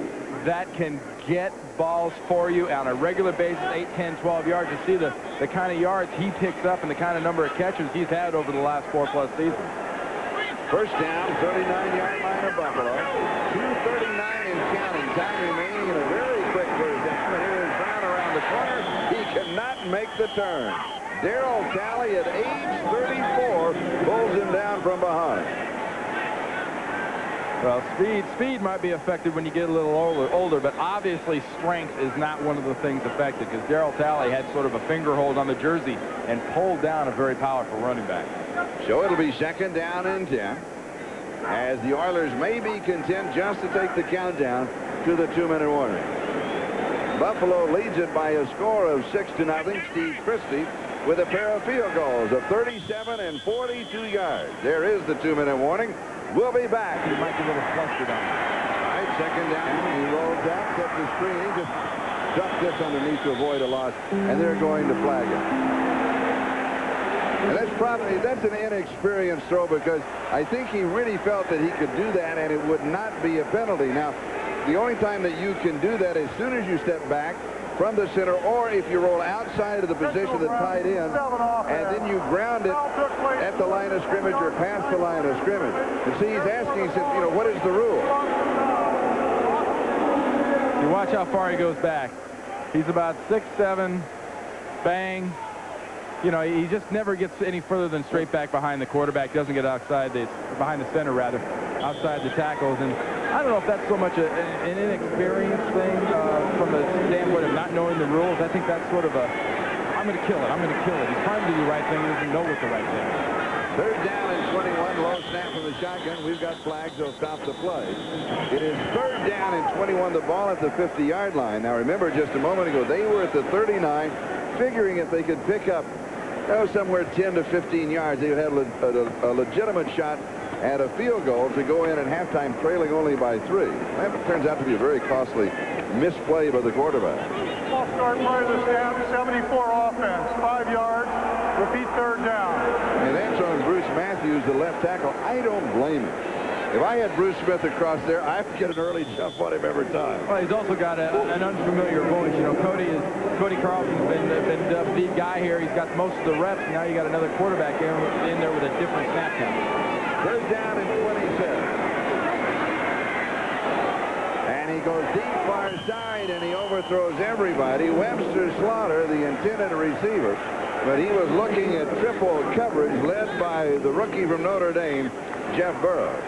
A: that can get balls for you on a regular basis, 8, 10, 12 yards. You see the kind of yards he picks up and the kind of number of catches he's had over the last 4+ seasons.
B: First down, 39-yard line of Buffalo. 2:39 and counting. Time remaining in a very quick first down. And here is Brown around the corner. He cannot make the turn. Darryl Talley at age 34 pulls him down from behind.
A: Well, speed might be affected when you get a little older, but obviously strength is not one of the things affected, because Darryl Talley had sort of a finger hold on the jersey and pulled down a very powerful running back.
B: So it'll be 2nd down and 10, as the Oilers may be content just to take the countdown to the 2-minute warning. Buffalo leads it by a score of 6-0. Steve Christie with a pair of field goals of 37 and 42 yards. There is the 2-minute warning. We'll be back.
A: He might be a little flustered on it.
B: All right, 2nd down. He rolls out, sets the screen. He just ducked this underneath to avoid a loss, and they're going to flag it. And that's an inexperienced throw, because I think he really felt that he could do that and it would not be a penalty. Now, the only time that you can do that as soon as you step back from the center, or if you roll outside of the position of the tight end, and then you ground it at the line of scrimmage or past the line of scrimmage. And see, he's asking, he said, you know, what is the rule?
A: You watch how far he goes back. He's about 6'7", bang. You know, he just never gets any further than straight back behind the quarterback. Doesn't get outside behind the center, rather, outside the tackles. And I don't know if that's so much an inexperienced thing from the standpoint of not knowing the rules. I think that's sort of a, I'm going to kill it, I'm going to kill it. He's trying to do the right thing. He doesn't know what the right thing is.
B: Third down and 21, low snap from the shotgun. We've got flags, they'll stop the play. It is third down and 21, the ball at the 50-yard line. Now remember, just a moment ago, they were at the 39, figuring if they could pick up somewhere 10 to 15 yards, they would have a legitimate shot at a field goal to go in at halftime trailing only by 3. That turns out to be a very costly misplay by the quarterback.
C: False start play of the snap, 74 offense, 5 yards, repeat third down.
B: And that's on Bruce Matthews, the left tackle. I don't blame him. If I had Bruce Smith across there, I'd get an early jump on him every time.
A: Well, he's also got an unfamiliar voice. You know, Cody Carlson's been the guy here. He's got most of the reps. Now you got another quarterback in there with a different snap count.
B: Third down and 27. And he goes deep far side, and he overthrows everybody. Webster Slaughter, the intended receiver, but he was looking at triple coverage led by the rookie from Notre Dame, Jeff Burroughs.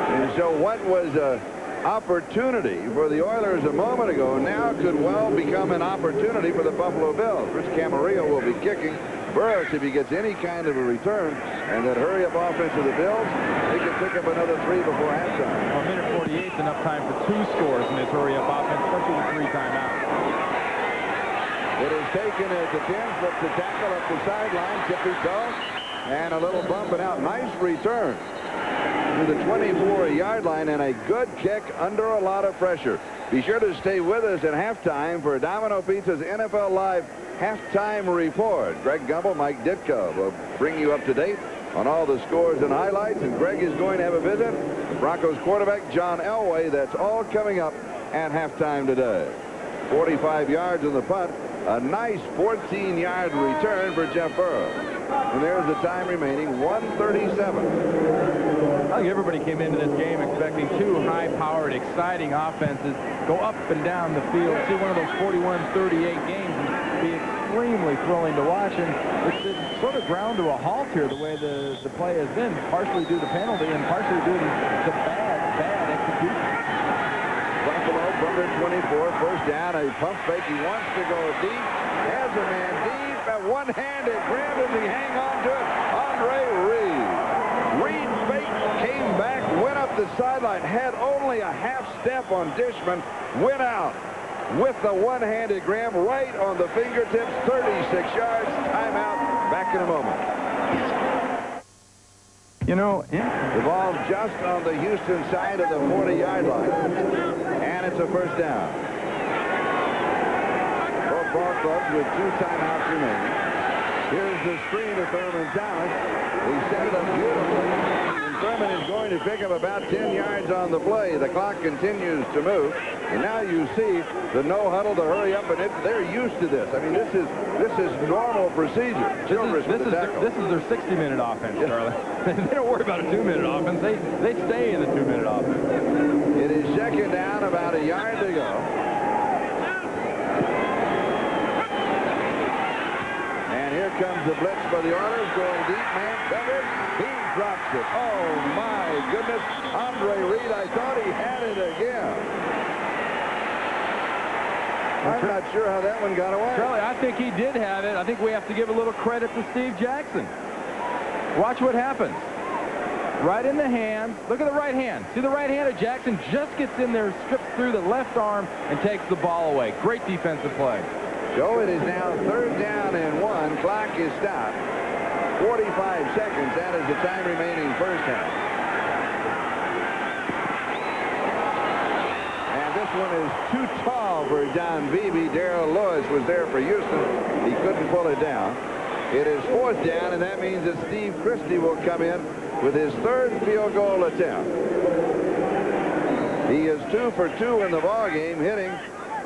B: And so what was an opportunity for the Oilers a moment ago now could well become an opportunity for the Buffalo Bills. Rich Camarillo will be kicking. Burroughs, if he gets any kind of a return, and that hurry-up offense of the Bills, they can pick up another 3 before halftime.
A: Well, minute 48 is enough time for 2 scores in this hurry-up offense, especially with 3 timeouts.
B: It is taken at the 10, flips the tackle up the sideline, tippy toe, and a little bump and out. Nice return to the 24-yard line, and a good kick under a lot of pressure. Be sure to stay with us at halftime for Domino Pizza's NFL Live halftime report. Greg Gumbel, Mike Ditka will bring you up to date on all the scores and highlights, and Greg is going to have a visit with Broncos quarterback John Elway. That's all coming up at halftime today. 45 yards on the punt. A nice 14-yard return for Jeff Burroughs. And there's the time remaining, 1:37.
A: I think everybody came into this game expecting 2 high-powered, exciting offenses go up and down the field. See one of those 41-38 games and be extremely thrilling to watch. And it's sort of ground to a halt here the way the play has been, partially due to penalty and partially due to bad execution.
B: Buffalo from their 24, first down, a pump fake. He wants to go deep. Has a man deep, a one-handed grab. Does he hang on to it? Andre Reed. Reed's fake came back, went up the sideline, had only a half step on Dishman, went out with the one-handed grab right on the fingertips, 36 yards, timeout, back in a moment.
A: You know,
B: the ball just on the Houston side of the 40-yard line, and it's a first down. Both ball clubs with 2 timeouts remaining. Here's the screen to Thurman Thomas. He set it up beautifully, and Thurman is going to pick up about 10 yards on the play. The clock continues to move, and now you see the no huddle, the hurry up, and they're used to this. I mean, this is normal procedure.
A: This is their 60-minute offense, Charlie. They don't worry about a 2-minute offense. They stay in the 2-minute offense.
B: It is second down, about a yard to go. And here comes the blitz by the Oilers, going deep, man covered. He drops it. Oh, my goodness. Andre Reed, I thought he had it again. I'm not sure how that one got away.
A: Charlie, I think he did have it. I think we have to give a little credit to Steve Jackson. Watch what happens. Right in the hand. Look at the right hand. See the right hand of Jackson just gets in there, strips through the left arm, and takes the ball away. Great defensive play.
B: So it is now third down and 1. Clock is stopped. 45 seconds. That is the time remaining first half. And this one is too tall for Don Beebe. Darrell Lewis was there for Houston. He couldn't pull it down. It is fourth down, and that means that Steve Christie will come in with his 3rd field goal attempt. He is 2 for 2 in the ball game, hitting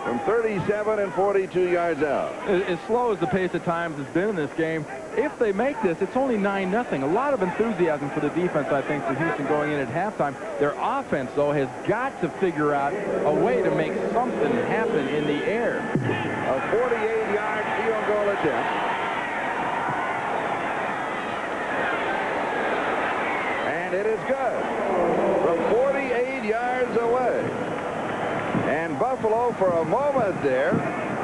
B: from 37 and 42 yards out.
A: As slow as the pace of times has been in this game, if they make this, it's only 9-0. A lot of enthusiasm for the defense, I think, for Houston going in at halftime. Their offense, though, has got to figure out a way to make something happen in the air.
B: A 48-yard field goal attempt. And it is good. From 48 yards away. And Buffalo, for a moment there,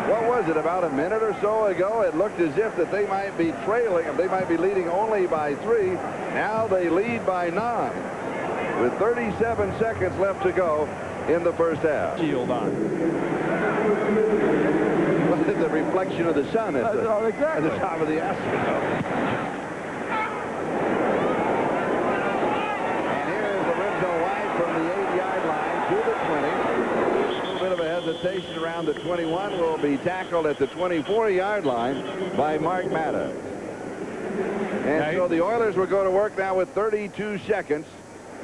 B: what was it, about a minute or so ago, it looked as if that they might be trailing, they might be leading only by 3. Now they lead by 9 with 37 seconds left to go in the first half.
A: Shield on.
B: The reflection of the sun at the top of the Astrodome. And here is Lorenzo White from the 8-yard line to the 20. A little bit of a hesitation around the 21. Will be tackled at the 24-yard line by Mark Maddox. And so the Oilers will go to work now with 32 seconds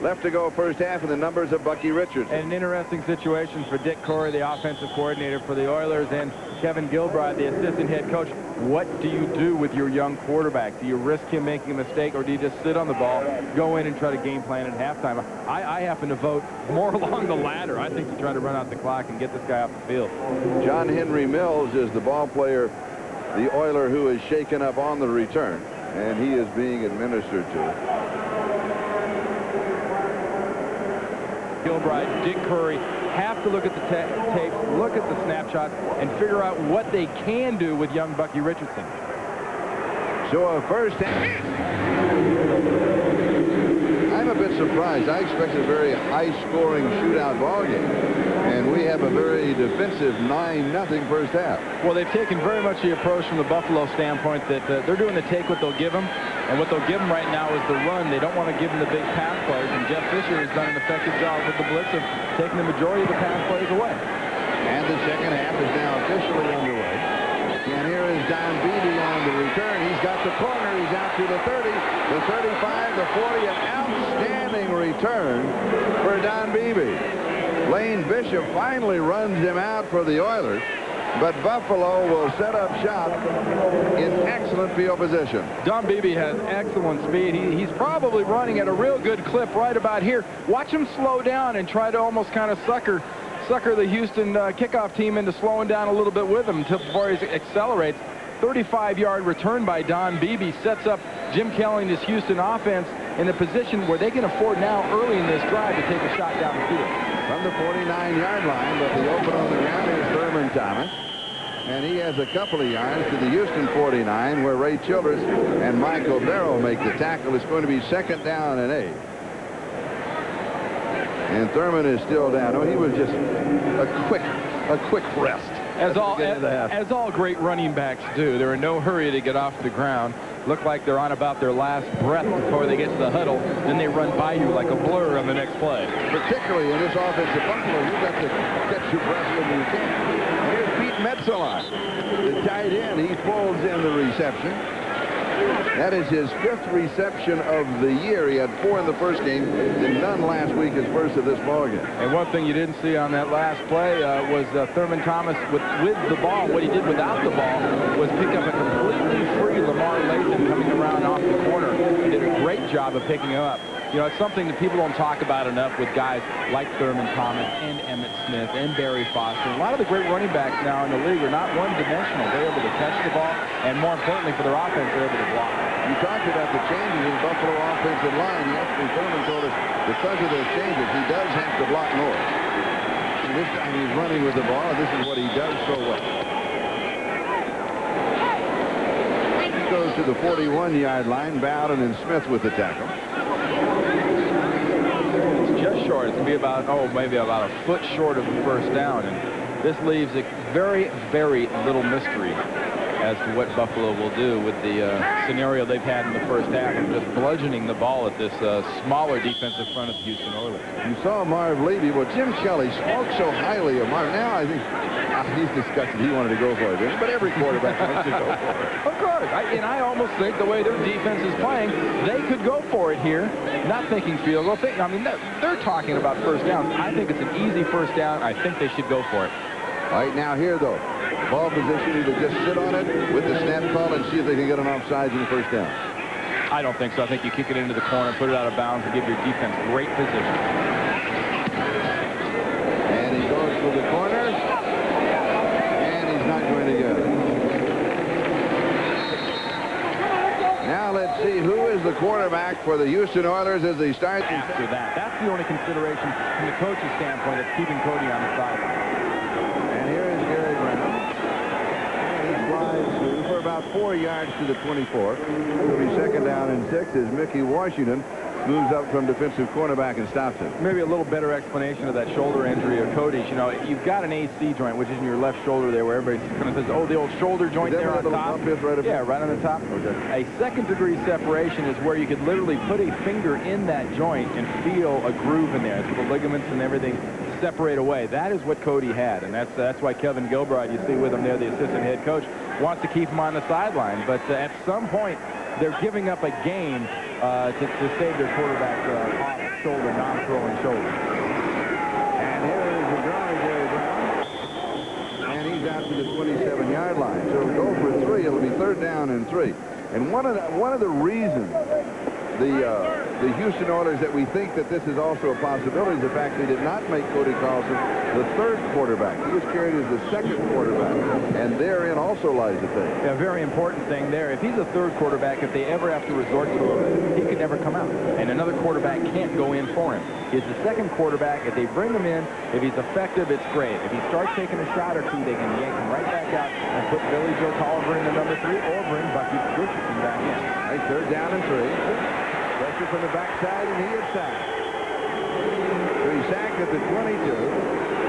B: left to go first half in the numbers of Bucky Richardson.
A: And an interesting situation for Dick Corey, the offensive coordinator for the Oilers, and Kevin Gilbride, the assistant head coach. What do you do with your young quarterback? Do you risk him making a mistake, or do you just sit on the ball, go in and try to game plan at halftime? I happen to vote more along the latter. I think you try to run out the clock and get this guy off the field.
B: John Henry Mills is the ball player, the Oiler, who is shaken up on the return, and he is being administered to.
A: Gilbride, Dick Curry have to look at the tape, look at the snapshots, and figure out what they can do with young Bucky Richardson.
B: So a first half. I'm a bit surprised. I expected a very high-scoring shootout ball game, and we have a very defensive 9-0 first half.
A: Well, they've taken very much the approach from the Buffalo standpoint that they're doing the take what they'll give them, and what they'll give them right now is the run. They don't want to give them the big pass plays, and Jeff Fisher has done an effective job with the blitz of taking the majority of the pass plays away.
B: And the second half is now officially underway. And here is Don Beebe on the return. He's got the corner. He's out to the 30, the 35, the 40. An outstanding return for Don Beebe. Lane Bishop finally runs him out for the Oilers, but Buffalo will set up shop in excellent field position.
A: Don Beebe has excellent speed. He's probably running at a real good clip right about here. Watch him slow down and try to almost kind of sucker the Houston kickoff team into slowing down a little bit with him before he accelerates. 35-yard return by Don Beebe sets up Jim Kelly and his Houston offense in a position where they can afford now early in this drive to take a shot down the field.
B: From the 49-yard line, but the open on the ground is Thurman Thomas. And he has a couple of yards to the Houston 49, where Ray Childress and Michael Barrow make the tackle. It's going to be 2nd down and 8. And Thurman is still down. Oh, he was just a quick rest.
A: As all great running backs do. They're in no hurry to get off the ground. Look like they're on about their last breath before they get to the huddle. Then they run by you like a blur on the next play.
B: Particularly in this offensive Buffalo, you've got to catch your breath when you can. Here's Pete Metzeler, the tight end. He pulls in the reception. That is his 5th reception of the year. He had 4 in the first game and none last week, his first of this ballgame.
A: And one thing you didn't see on that last play was Thurman Thomas with the ball. What he did without the ball was pick up a completely free Lamar Lathan coming around off the corner. He did a great job of picking him up. You know, it's something that people don't talk about enough with guys like Thurman Thomas and Emmitt Smith and Barry Foster. A lot of the great running backs now in the league are not one-dimensional. They're able to catch the ball, and more importantly for their offense, they're able to block.
B: You talked about the changes in Buffalo offensive line. Yesterday, Thurman told us because of those changes, he does have to block more. And this time he's running with the ball, and this is what he does so well. He goes to the 41-yard line. Bowden and Smith with the tackle.
A: It's just short. It's going to be about, maybe about a foot short of the first down. And this leaves a very, very little mystery as to what Buffalo will do with the scenario they've had in the first half of just bludgeoning the ball at this smaller defensive front of the Houston Oilers.
B: You saw Marv Levy. Well, Jim Kelly spoke so highly of Marv. Now I think he's disgusted. He wanted to go for it, didn't he? But every quarterback wants to go for it.
A: Of course. And I almost think the way their defense is playing, they could go for it here, not thinking field goal. I mean, they're talking about first downs. I think it's an easy first down. I think they should go for it.
B: Right now here, though, ball position, either just sit on it with the snap call and see if they can get an offsides in the first down.
A: I don't think so. I think you kick it into the corner, put it out of bounds, and give your defense great position.
B: And he goes for the corner, and he's not going to get it. Now let's see who is the quarterback for the Houston Oilers as they start.
A: After that, that's the only consideration from the coach's standpoint of keeping Cody on the sideline.
B: And here is Gary Brown. And he flies through for about 4 yards to the 24. It'll be second down and 6 as Mickey Washington moves up from defensive cornerback and stops it.
A: Maybe a little better explanation of that shoulder injury of Cody's. You know, you've got an AC joint, which is in your left shoulder there, where everybody kind of says, oh, the old shoulder joint there on top. Yeah, right on the top. Okay. A second-degree separation is where you could literally put a finger in that joint and feel a groove in there. It's where the ligaments and everything separate away. That is what Cody had, and that's why Kevin Gilbride, you see with him there, the assistant head coach, wants to keep him on the sideline. But at some point, they're giving up a game to save their quarterback off shoulder, non-throwing shoulder.
B: And here is the drawing, Gary Brown. And he's out to the 27-yard line. So go for 3. It'll be third down and 3. And one of the reasons the Houston Oilers that we think that this is also a possibility is the fact they did not make Cody Carlson the third quarterback. He was carried as the second quarterback, and therein also lies the thing.
A: Yeah, very important thing there. If he's a third quarterback, if they ever have to resort to him, he could never come out, and another quarterback can't go in for him. He's the second quarterback. If they bring him in, if he's effective, it's great. If he starts taking a shot or two, they can yank him right back out and put Billy Joe Tolliver in the number 3 or bring Bucky Richardson back in.
B: Right, third down and 3. Pressure from the backside, and he is sacked. So he's sacked at the 22.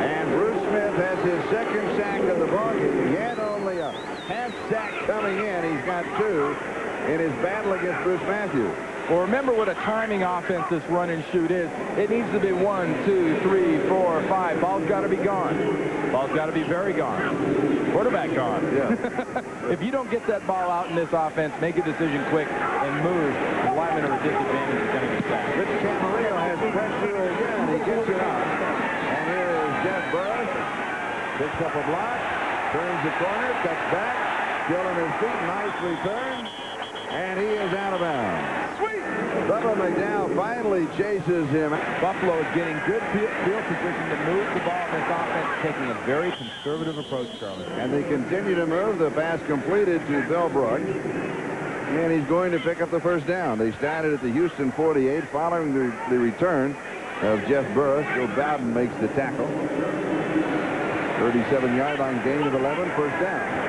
B: And Bruce Smith has his second sack of the ballgame. He had only a half sack coming in. He's got 2 in his battle against Bruce Matthews.
A: Well, remember what a timing offense this run and shoot is. It needs to be 1, 2, 3, 4, 5. Ball's got to be gone. Ball's got to be very gone. Quarterback gone.
B: Yeah.
A: If you don't get that ball out in this offense, make a decision quick and move. The linemen are a disadvantage. Is going to get sacked.
B: Rich Camarillo has pressure again. He gets it out. And here is Jeff Burris. Picks up a block. Turns the corner. Cuts back. Still on his feet. Nice return. And he is out of bounds. Bubba McDowell finally chases him.
A: Buffalo is getting good field position to move the ball in this offense, taking a very conservative approach, Charlie.
B: And they continue to move. The pass completed to Bellbrook. And he's going to pick up the first down. They started at the Houston 48 following the return of Jeff Burris. Joe Bowden makes the tackle. 37-yard line gain of 11, first down.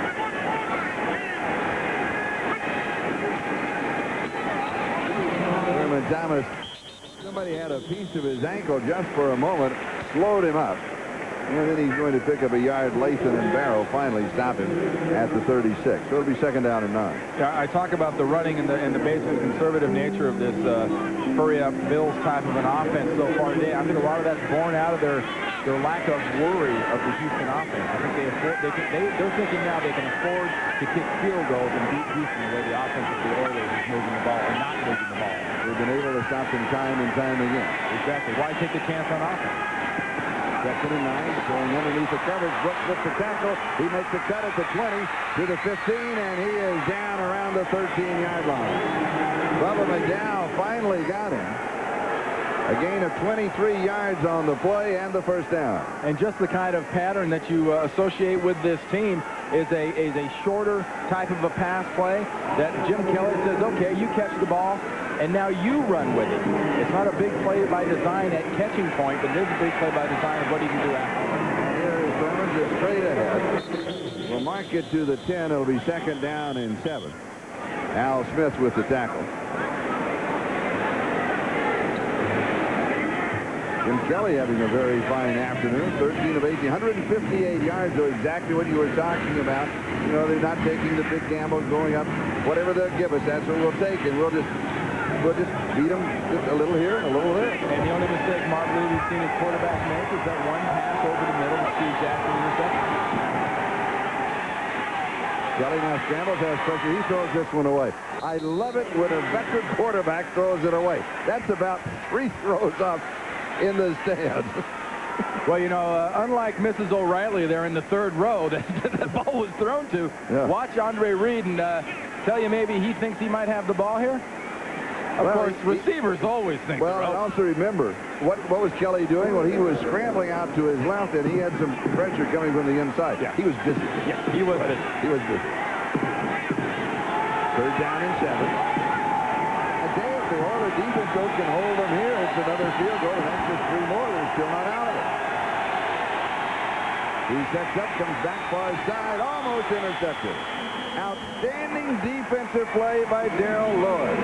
B: Thomas, somebody had a piece of his ankle just for a moment, slowed him up, and then he's going to pick up a yard. Lathan and Barrow finally stop him at the 36. So it'll be second down and 9.
A: Yeah, I talk about the running and the basic conservative nature of this hurry-up Bills type of an offense so far today. I think a lot of that's born out of their lack of worry of the Houston offense. I think they're thinking now they can afford to kick field goals and beat Houston the way the offense of the Oilers is moving the ball or not moving the ball.
B: They've been able to stop them time and time again.
A: Exactly. Why take the chance on offense?
B: Second and 9, going underneath the coverage. Brooks with the tackle. He makes the cut at the 20 to the 15, and he is down around the 13-yard line. Bubba McDowell finally got him. A gain of 23 yards on the play and the first down.
A: And just the kind of pattern that you associate with this team is a shorter type of a pass play that Jim Kelly says, okay, you catch the ball, and now you run with it. It's not a big play by design at catching point, but it is a big play by design of what he can do after.
B: Here is Burns, just straight ahead. We'll mark it to the 10. It'll be second down and 7. Al Smith with the tackle. Jim Kelly having a very fine afternoon. 13 of 18, 158 yards. So exactly what you were talking about. You know, they're not taking the big gamble going up. Whatever they'll give us, that's what we'll take, and we'll just beat them just a little here and a little there.
A: And the only mistake Mark Lee we've seen his quarterback make is that one pass over the middle to Steve Jackson interception.
B: Kelly now scrambles, has pressure. He throws this one away. I love it when a veteran quarterback throws it away. That's about 3 throws off in the stands.
A: Well, you know, unlike Mrs. O'Reilly there in the 3rd row that ball was thrown to, watch Andre Reed and tell you maybe he thinks he might have the ball here. Of course, receivers always think.
B: Well, and also remember, what was Kelly doing? Well, he was scrambling out to his left, and he had some pressure coming from the inside.
A: Yeah.
B: He was busy.
A: Yeah, he was busy.
B: He was busy. 3rd down and 7. A day if the Oilers defense can hold them here, it's another field goal, and that's just 3 more. They're still not out of it. He sets up, comes back far side, almost intercepted. Outstanding defensive play by Darrell Lewis.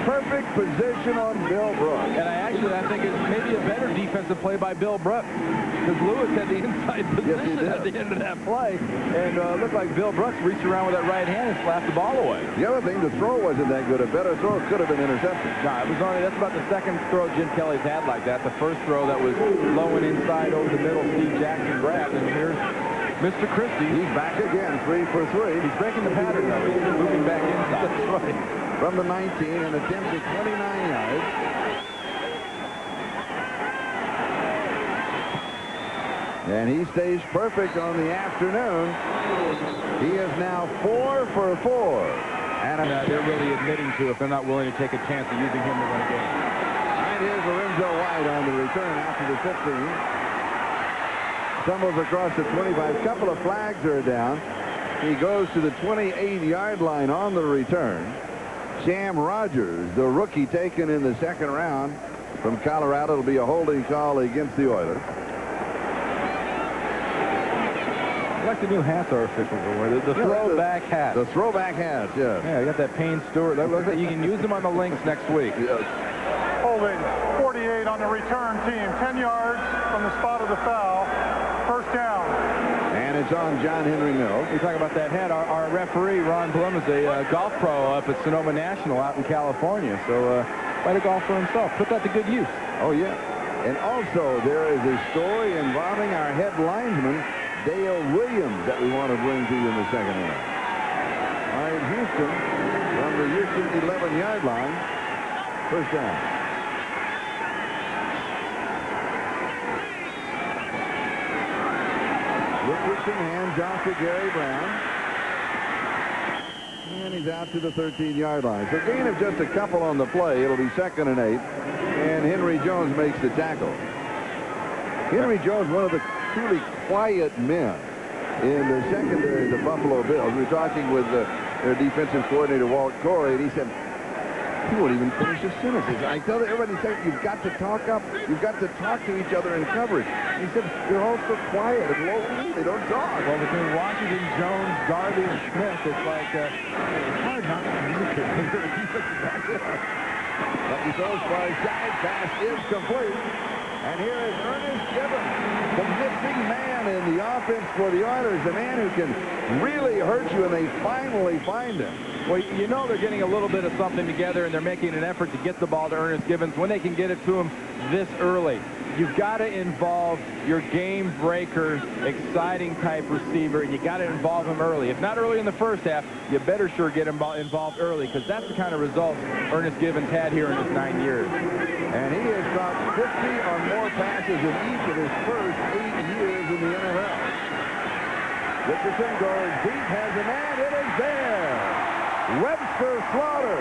B: Perfect position on Bill Brooks.
A: And I think it's maybe a better defensive play by Bill Brooks, because Lewis had the inside position at the end of that play, and looked like Bill Brooks reached around with that right hand and slapped the ball away.
B: The other thing, the throw wasn't that good. A better throw could have been intercepted.
A: No, it was only, that's about the 2nd throw Jim Kelly's had like that. The first throw that was low and inside over the middle, Steve Jackson grabbed, and here's Mr. Christie.
B: He's back again, 3 for 3.
A: He's breaking the pattern, though. He's moving back inside.
B: That's right. From the 19, an attempt at 29 yards. And he stays perfect on the afternoon. He is now 4 for 4.
A: And they're really admitting to if they're not willing to take a chance of using him to win a game.
B: And here's Lorenzo White on the return after the 15. Stumbles across the 25. Couple of flags are down. He goes to the 28-yard line on the return. Sam Rogers, the rookie taken in the 2nd round from Colorado. It'll be a holding call against the Oilers.
A: I like the new hats our officials are wearing. The throwback hats.
B: The throwback hats, yes.
A: Yeah, you got that Payne Stewart. That looks like you can use them on the links next week.
B: Yes.
C: Holding 48 on the return team. 10 yards from the spot of the foul. 1st down.
B: And it's on John Henry Mills.
A: We talk about that hat. Our referee, Ron Blum, is a golf pro up at Sonoma National out in California. So quite a golfer himself. Put that to good use.
B: Oh, yeah. And also, there is a story involving our head linesman, Dale Williams, that we want to bring to you in the 2nd half. All right, Houston, from the Houston 11-yard line, 1st down. Richardson hands off to Gary Brown. And he's out to the 13-yard line. So gain of just a couple on the play. It'll be 2nd and 8. And Henry Jones makes the tackle. Henry Jones, one of the truly quiet men in the secondary of the Buffalo Bills. We were talking with their defensive coordinator, Walt Corey, and he said, he won't even finish his sentences. I tell everybody, you've got to talk up. You've got to talk to each other in coverage. He said, they're all so quiet and low key. They don't talk.
A: Well, between Washington, Jones, Garvey, and Smith, it's like it's hard not to communicate.
B: Lucky throws far side. Pass is complete. And here is Ernest Gibbons, the missing man in the offense for the Oilers, the man who can really hurt you, and they finally find him.
A: Well, you know they're getting a little bit of something together, and they're making an effort to get the ball to Ernest Gibbons when they can get it to him this early. You've got to involve your game breaker, exciting type receiver, and you got to involve him early. If not early in the 1st half, you better sure get him involved early, because that's the kind of results Ernest Gibbons had here in his 9 years.
B: And he has caught 50 or more passes in each of his first 8 years in the NFL. Richardson goes deep, has a man, it is there. Webster Slaughter.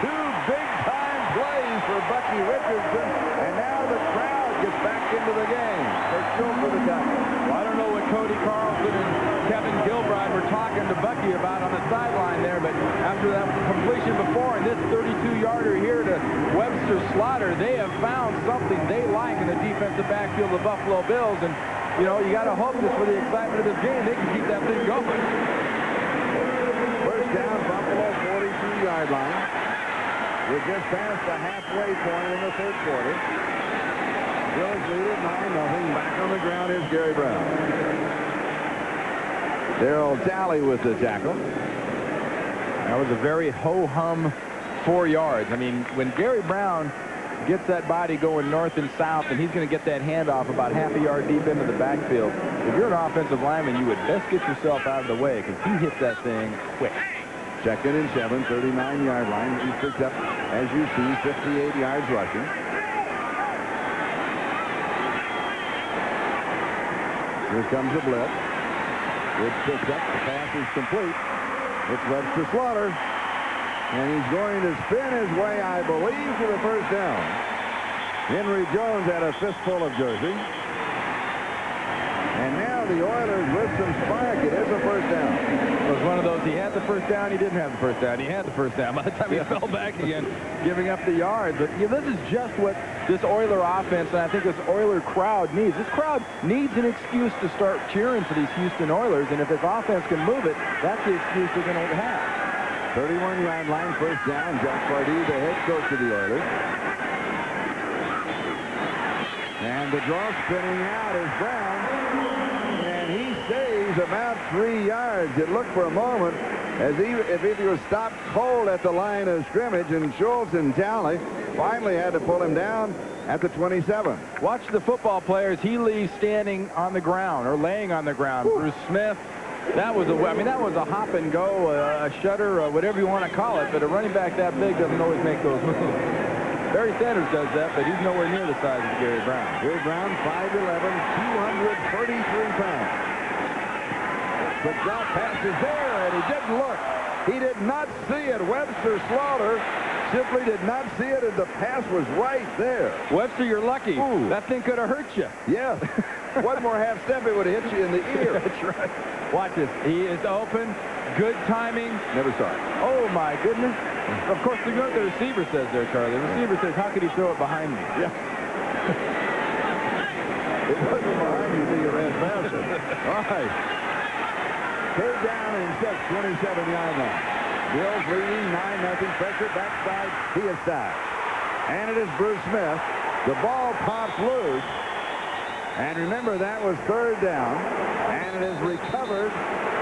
B: 2 big-time plays for Bucky Richardson, and now the crowd gets back into the game. They're still for the tackle.
A: Well, I don't know what Cody Carlson and Kevin Gilbride were talking to Bucky about on the sideline there, but after that completion before and this 32-yarder here to Webster Slaughter, they have found something they like in the defensive backfield of the Buffalo Bills, and you know, you got to hope just for the excitement of this game, they can keep that thing going.
B: 1st down, Buffalo 42-yard line. We're just past the halfway point in the 3rd quarter. Bills 9-0. Back on the ground is Gary Brown. Darryl Talley with the tackle.
A: That was a very ho-hum 4 yards. I mean, when Gary Brown gets that body going north and south, and he's going to get that handoff about half a yard deep into the backfield, if you're an offensive lineman, you would best get yourself out of the way because he hits that thing quick.
B: Second and 7, 39-yard line. He's picked up, as you see, 58 yards rushing. Here comes the blitz. It's picked up. The pass is complete. It's Webster Slaughter. And he's going to spin his way, I believe, to the first down. Henry Jones had a fistful of jersey. And now the Oilers with some spark. It is a first down.
A: It was one of those, he had the first down, he didn't have the first down. He had the first down. By the time he fell back again, giving up the yards. But this is just what this Oiler offense, and I think this Oiler crowd needs. This crowd needs an excuse to start cheering for these Houston Oilers, and if this offense can move it, that's the excuse they're going to have.
B: 31-yard line, first down. Jack Pardee, the head coach of the Oilers. And the draw spinning out is Brown. And he saves about 3 yards. It looked for a moment as if he was stopped cold at the line of scrimmage, and Schultz and Talley finally had to pull him down at the 27.
A: Watch the football players. He leaves standing on the ground or laying on the ground. Whew. Bruce Smith. That was a hop and go, a shutter, whatever you want to call it, but a running back that big doesn't always make those moves. Barry Sanders does that, but he's nowhere near the size of Gary Brown.
B: Gary Brown, 5'11", 233 pounds. The drop pass is there, and he didn't look. He did not see it. Webster Slaughter simply did not see it, and the pass was right there.
A: Webster, you're lucky.
B: Ooh.
A: That thing could have hurt you.
B: Yeah. One more half step, it would have hit you in the ear.
A: That's right. Watch this. He is open. Good timing.
B: Never saw it.
A: Oh, my goodness. Of course, you know what the receiver says there, Charlie. The receiver says, how could he throw it behind me?
B: Yeah. It wasn't behind you till you ran faster. All right. Third down and 6, 27-yard line. Bills leading 9-0. Pressure backside. He is sacked. And it is Bruce Smith. The ball pops loose. And remember, that was third down. And it is recovered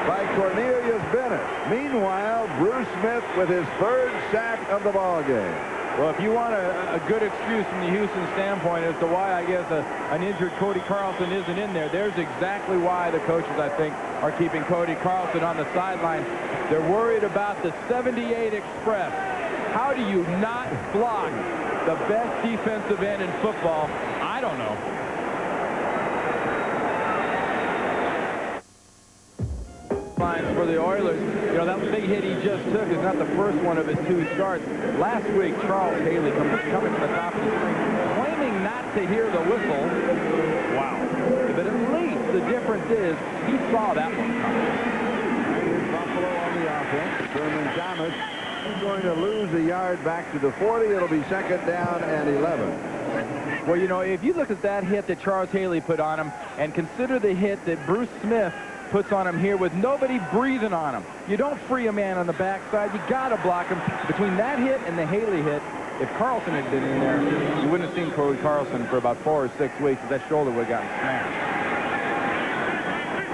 B: by Cornelius Bennett. Meanwhile, Bruce Smith with his third sack of the ball game.
A: Well, if you want a good excuse from the Houston standpoint as to why, I guess, an injured Cody Carlson isn't in there, there's exactly why the coaches, I think, are keeping Cody Carlson on the sideline. They're worried about the 78 Express. How do you not block the best defensive end in football? I don't know. For the Oilers, you know, that big hit he just took is not the first one of his 2 starts. Last week, Charles Haley coming from the top of the screen, claiming not to hear the whistle. Wow. But at least the difference is he saw that one coming.
B: Here's Buffalo on the offense. Sherman Thomas is going to lose a yard back to the 40. It'll be second down and 11.
A: Well, you know, if you look at that hit that Charles Haley put on him and consider the hit that Bruce Smith puts on him here with nobody breathing on him. You don't free a man on the backside. You got to block him. Between that hit and the Haley hit, if Carlson had been in there, you wouldn't have seen Cody Carlson for about 4 or 6 weeks. That shoulder would have gotten smashed.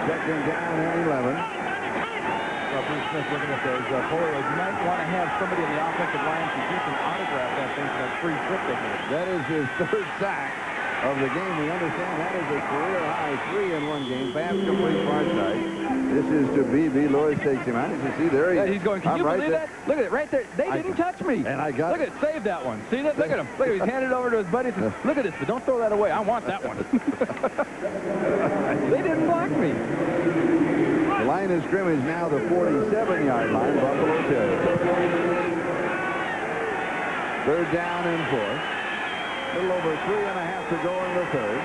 B: Second down and 11.
A: Well, Bruce Smith looking at those photos. You might want to have somebody in the offensive line to get an autograph that thing for that free trip they get.
B: That is his third sack of the game. We understand that is a career high 3 in one game. Pass complete far side. This is to BB. Lewis takes him out. As you see there,
A: he's going. Can you believe that? Look at it right there. They didn't touch me.
B: And I got
A: Look at it. Save that one. See that? Look at him. Look at him. He's handed it over to his buddies. Look at this, but don't throw that away. I want that one. They didn't block me.
B: The line of scrimmage now the 47-yard line. Buffalo territory. Third down and 4. A little over 3.5 to go in the third.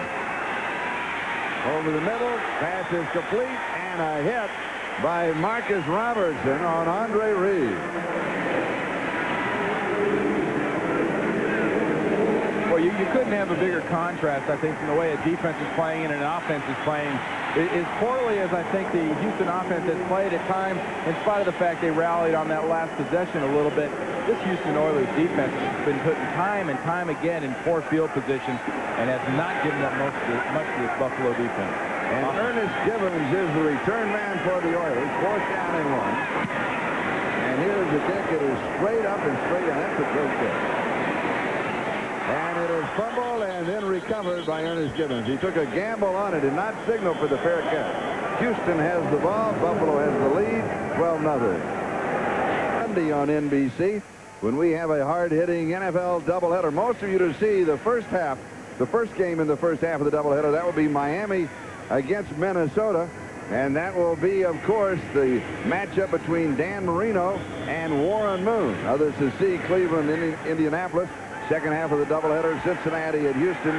B: Over the middle, pass is complete, and a hit by Marcus Robertson on Andre Reed.
A: Well, you couldn't have a bigger contrast, I think, from the way a defense is playing and an offense is playing. As poorly as I think the Houston offense has played at times, in spite of the fact they rallied on that last possession a little bit, this Houston Oilers defense has been putting time and time again in poor field positions and has not given up much to this Buffalo defense.
B: And Ernest Givens is the return man for the Oilers. 4th down and 1. And here's the kick. It is straight up and straight, and that's a great kick. And it is fumbled and then recovered by Ernest Givens. He took a gamble on it, did not signal for the fair catch. Houston has the ball. Buffalo has the lead, 12-0. Sunday on NBC, when we have a hard-hitting NFL doubleheader. Most of you to see the first half, the first game in the first half of the doubleheader. That will be Miami against Minnesota. And that will be, of course, the matchup between Dan Marino and Warren Moon. Others to see Cleveland, Indianapolis. Second half of the doubleheader, Cincinnati at Houston,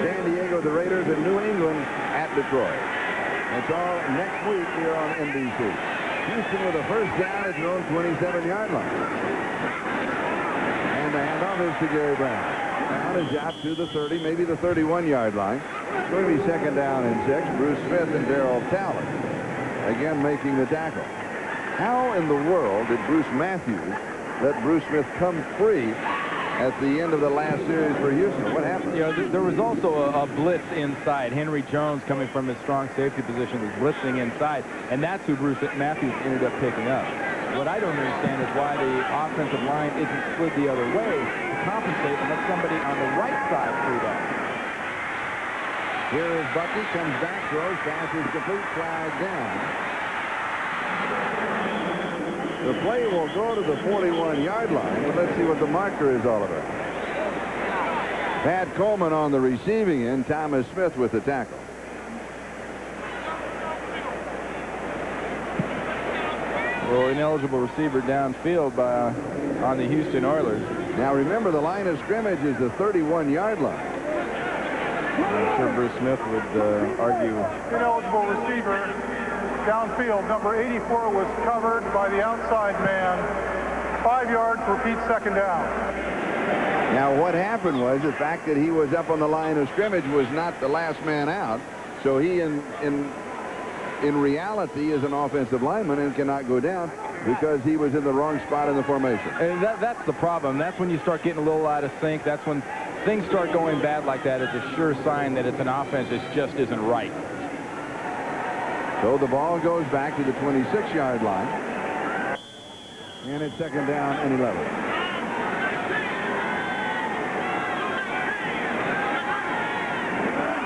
B: San Diego, the Raiders, and New England at Detroit. That's all next week here on NBC. Houston with a first down at their own 27-yard line. And the handoff is to Gary Brown. Brown is out to the 30, maybe the 31-yard line. It's going to be second down and 6. Bruce Smith and Darryl Talley again making the tackle. How in the world did Bruce Matthews let Bruce Smith come free at the end of the last series for Houston? What happened?
A: You know, there was also a blitz inside. Henry Jones, coming from his strong safety position, was blitzing inside, and that's who Bruce Matthews ended up picking up. What I don't understand is why the offensive line isn't split the other way to compensate and let somebody on the right side free up.
B: Here is Bucky, comes back, throws, pass is complete, flag down. The play will go to the 41-yard line, and let's see what the marker is all about. Pat Coleman on the receiving end, Thomas Smith with the tackle.
A: Well, ineligible receiver downfield on the Houston Oilers.
B: Now remember, the line of scrimmage is the 31-yard line.
A: I'm sure Bruce Smith would argue.
C: Ineligible receiver downfield. Number 84 was covered by the outside man. 5 yards, repeat second down.
B: Now what happened was the fact that he was up on the line of scrimmage was not the last man out. So he in reality is an offensive lineman and cannot go down because he was in the wrong spot in the formation.
A: And that's the problem. That's when you start getting a little out of sync. That's when things start going bad like that. It's a sure sign that it's an offense that just isn't right.
B: So the ball goes back to the 26-yard line. And it's second down and 11.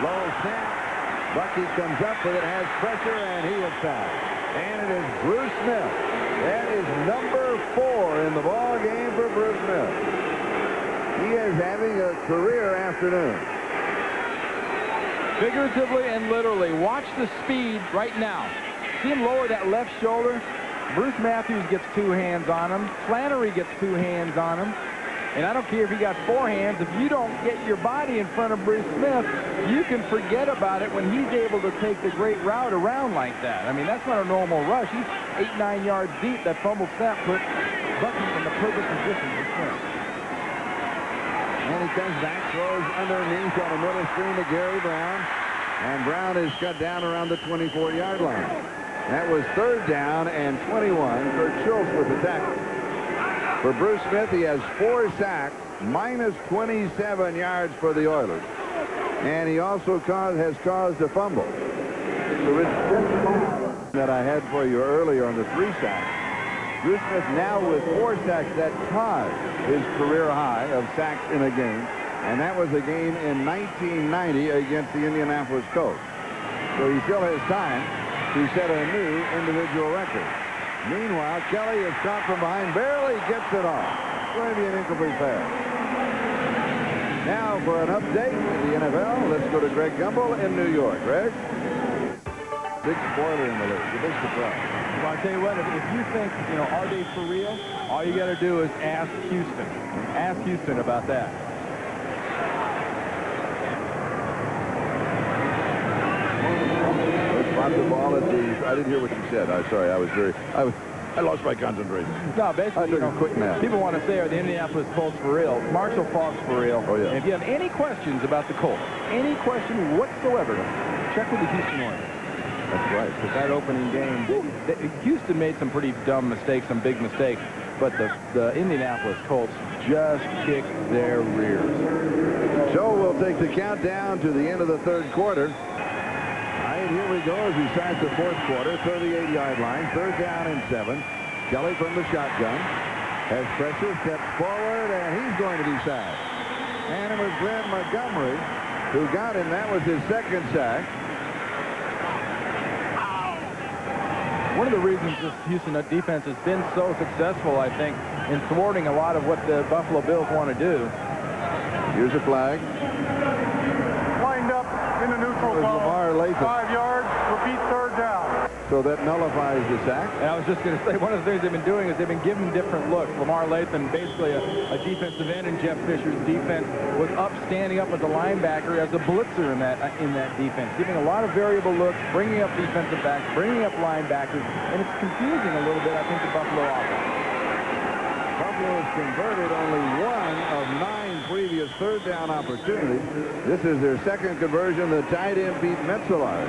B: Low snap. Bucky comes up with it, has pressure, and he is fouled. And it is Bruce Smith. That is number 4 in the ball game for Bruce Smith. He is having a career afternoon.
A: Figuratively and literally, watch the speed right now. See him lower that left shoulder. Bruce Matthews gets 2 hands on him. Flannery gets 2 hands on him. And I don't care if he got 4 hands. If you don't get your body in front of Bruce Smith, you can forget about it when he's able to take the great route around like that. I mean, that's not a normal rush. He's 8-9 yards deep. That fumble snap put Bucky in the perfect position to swim.
B: And he comes back, throws underneath on a middle screen to Gary Brown. And Brown is cut down around the 24-yard line. That was third down and 21. Kurt Schultz with the tackle. For Bruce Smith, he has 4 sacks, minus 27 yards for the Oilers. And he also has caused a fumble. So it's that I had for you earlier on the 3 sacks. Bruce Smith now with 4 sacks. That ties his career high of sacks in a game. And that was a game in 1990 against the Indianapolis Colts. So he still has time to set a new individual record. Meanwhile, Kelly is caught from behind, barely gets it off. It's going to be an incomplete pass. Now for an update in the NFL, let's go to Greg Gumbel in New York. Greg? Big spoiler in the league, a big surprise.
A: Well, I'll tell you what, if you think, you know, are they for real? All you got to do is ask Houston. Ask Houston about that.
B: Let's spot the ball at the... I didn't hear what you said. I'm sorry. I was I lost my concentration.
A: No, basically,
B: a quick nap.
A: people want to say, are the Indianapolis Colts for real? Marshall Faulk's for real.
B: Oh, yeah.
A: And if you have any questions about the Colts, any question whatsoever, check with the Houston Oilers.
B: That's right.
A: Because that opening game, Houston made some pretty dumb mistakes, some big mistakes, but the Indianapolis Colts just kicked their rears.
B: So we'll take the countdown to the end of the third quarter. All right, here we go as we start the fourth quarter. 38-yard line, 3rd down and 7. Kelly from the shotgun has pressure, steps forward, and he's going to be sacked. And it was Glenn Montgomery who got him. That was his 2nd sack.
A: One of the reasons this Houston defense has been so successful, I think, in thwarting a lot of what the Buffalo Bills want to do.
B: Here's a flag.
C: Lined up in the neutral zone.
B: Lamar Latham.
C: 5 yards. Repeat 3rd down.
B: So that nullifies the sack.
A: And I was just going to say, one of the things they've been doing is they've been giving different looks. Lamar Latham, basically a defensive end in Jeff Fisher's defense, was standing up as a linebacker, as a blitzer in that defense, giving a lot of variable looks, bringing up defensive backs, bringing up linebackers, and it's confusing a little bit, I think, the Buffalo offense.
B: Buffalo has converted only 1 of 9 previous 3rd down opportunities. This is their 2nd conversion. The tight end Pete Metzelaar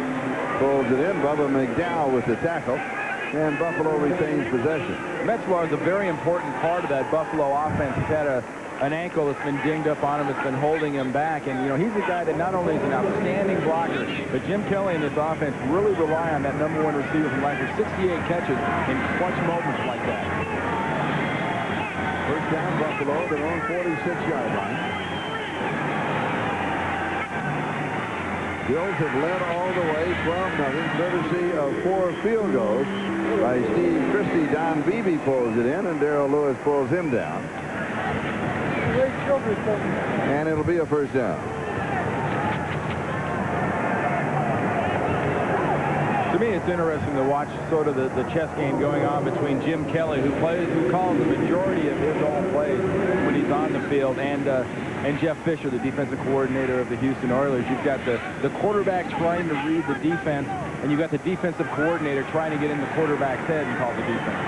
B: pulls it in. Bubba McDowell with the tackle, and Buffalo retains possession.
A: Metzelaar is a very important part of that Buffalo offense. He's had an ankle that's been dinged up on him. It's been holding him back, and he's a guy that not only is an outstanding blocker, but Jim Kelly and this offense really rely on that #1 receiver from last year. 68 catches in clutch moments like that.
B: 1st down, Buffalo, their own 46-yard line. Bills have led all the way from nothing, courtesy of 4 field goals by Steve Christie. Don Beebe pulls it in, and Darrell Lewis pulls him down. And it'll be a 1st down.
A: To me, it's interesting to watch sort of the chess game going on between Jim Kelly, who calls the majority of his own plays when he's on the field, and Jeff Fisher, the defensive coordinator of the Houston Oilers. You've got the quarterback trying to read the defense, and you've got the defensive coordinator trying to get in the quarterback's head and call the defense.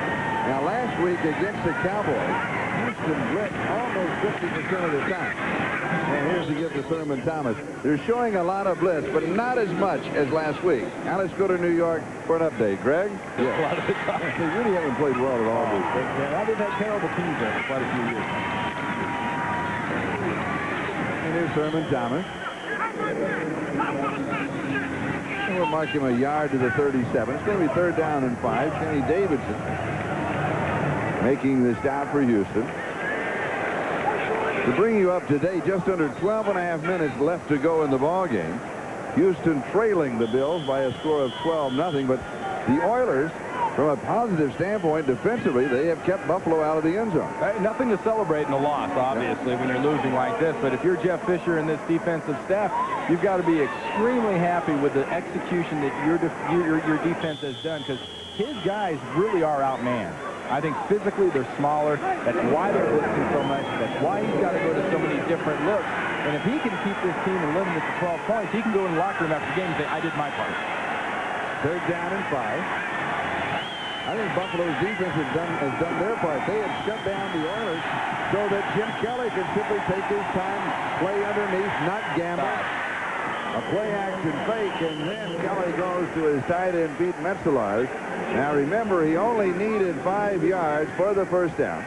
B: Now, last week against the Cowboys, Houston blitzed almost 50% of the time. And here's the give to Thurman Thomas. They're showing a lot of blitz, but not as much as last week. Now let's go to New York for an update. Greg?
A: Yeah. A lot of the time.
B: They really haven't played well at all this week.
A: Yeah, they've had terrible teams there for quite a few years.
B: And here's Thurman Thomas. And we'll mark him a yard to the 37. It's going to be 3rd down and 5. Kenny Davidson making the stop for Houston. To bring you up to date, just under 12.5 minutes left to go in the ball game. Houston trailing the Bills by a score of 12-0. But the Oilers, from a positive standpoint, defensively, they have kept Buffalo out of the end zone.
A: Nothing to celebrate in a loss, obviously, when you're losing like this. But if you're Jeff Fisher and this defensive staff, you've got to be extremely happy with the execution that your defense has done, because his guys really are outmanned. I think physically they're smaller. That's why they're blitzing so much. That's why he's got to go to so many different looks. And if he can keep this team and limit it to 12 points, he can go in the locker room after the game and say, I did my part.
B: 3rd down and 5. I think Buffalo's defense has done their part. They have shut down the Oilers so that Jim Kelly can simply take his time, play underneath, not gamble. A play-action fake, and then Kelly goes to his tight end, Pete Metzelaar. Now, remember, he only needed 5 yards for the 1st down.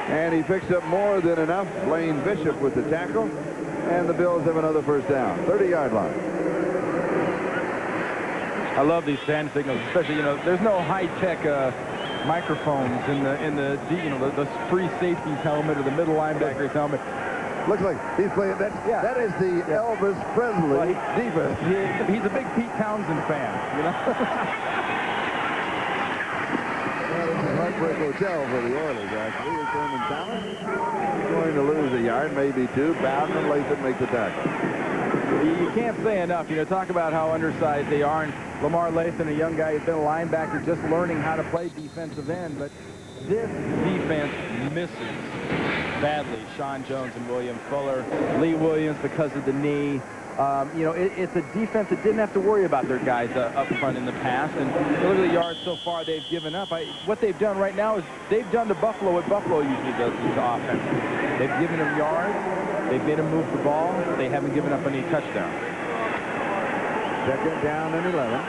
B: And he picks up more than enough. Blaine Bishop with the tackle. And the Bills have another 1st down. 30-yard line.
A: I love these hand signals, especially, there's no high-tech microphones in the free safety's helmet or the middle linebacker's helmet.
B: Looks like he's playing that. Yeah. That is the Elvis Presley defense.
A: He's a big Pete Townsend fan,
B: Well, this is Heartbreak Hotel for the Oilers, actually. Here's Thurman Thomas. He's going to lose a yard, maybe 2. Bowden and Latham make the tackle.
A: You can't say enough. Talk about how undersized they are. And Lamar Latham, a young guy who's been a linebacker, just learning how to play defensive end. But this defense misses badly Sean Jones and William Fuller. Lee Williams, because of the knee. You know, it's a defense that didn't have to worry about their guys up front in the past. And look at the yards so far they've given up. What they've done right now is they've done to Buffalo what Buffalo usually does to offense. They've given them yards. They've made them move the ball. They haven't given up any touchdowns.
B: Second down and 11.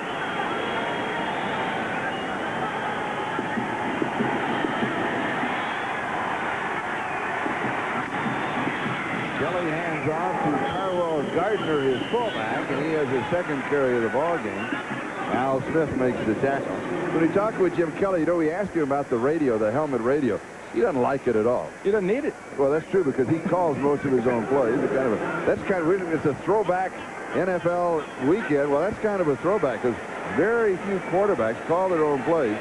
B: Kelly hands off to Carwell Gardner, his fullback, and he has his second carry of the ball game. Al Smith makes the tackle. When he talked with Jim Kelly, you know, we asked him about the radio, the helmet radio. He doesn't like it at all.
A: He doesn't need it.
B: Well, that's true because he calls most of his own plays. It's a throwback NFL weekend. Well, that's kind of a throwback because very few quarterbacks call their own plays.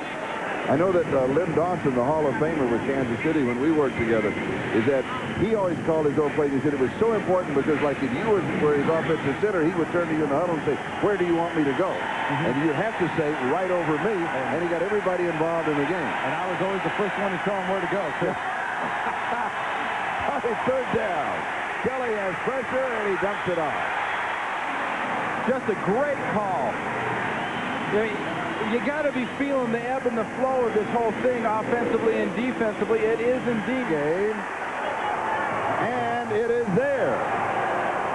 B: I know that Lynn Dawson, the Hall of Famer with Kansas City when we worked together, is that he always called his own plays. He said it was so important because, like, if you were his offensive center, he would turn to you in the huddle and say, "Where do you want me to go?" And you'd have to say, "Right over me," and he got everybody involved in the game.
A: And I was always the first one to tell him where to go. So.
B: Third down. Kelly has pressure, and he dumps it off.
A: Just a great call. You got to be feeling the ebb and the flow of this whole thing offensively and defensively. It is indeed.
B: Game. And it is there.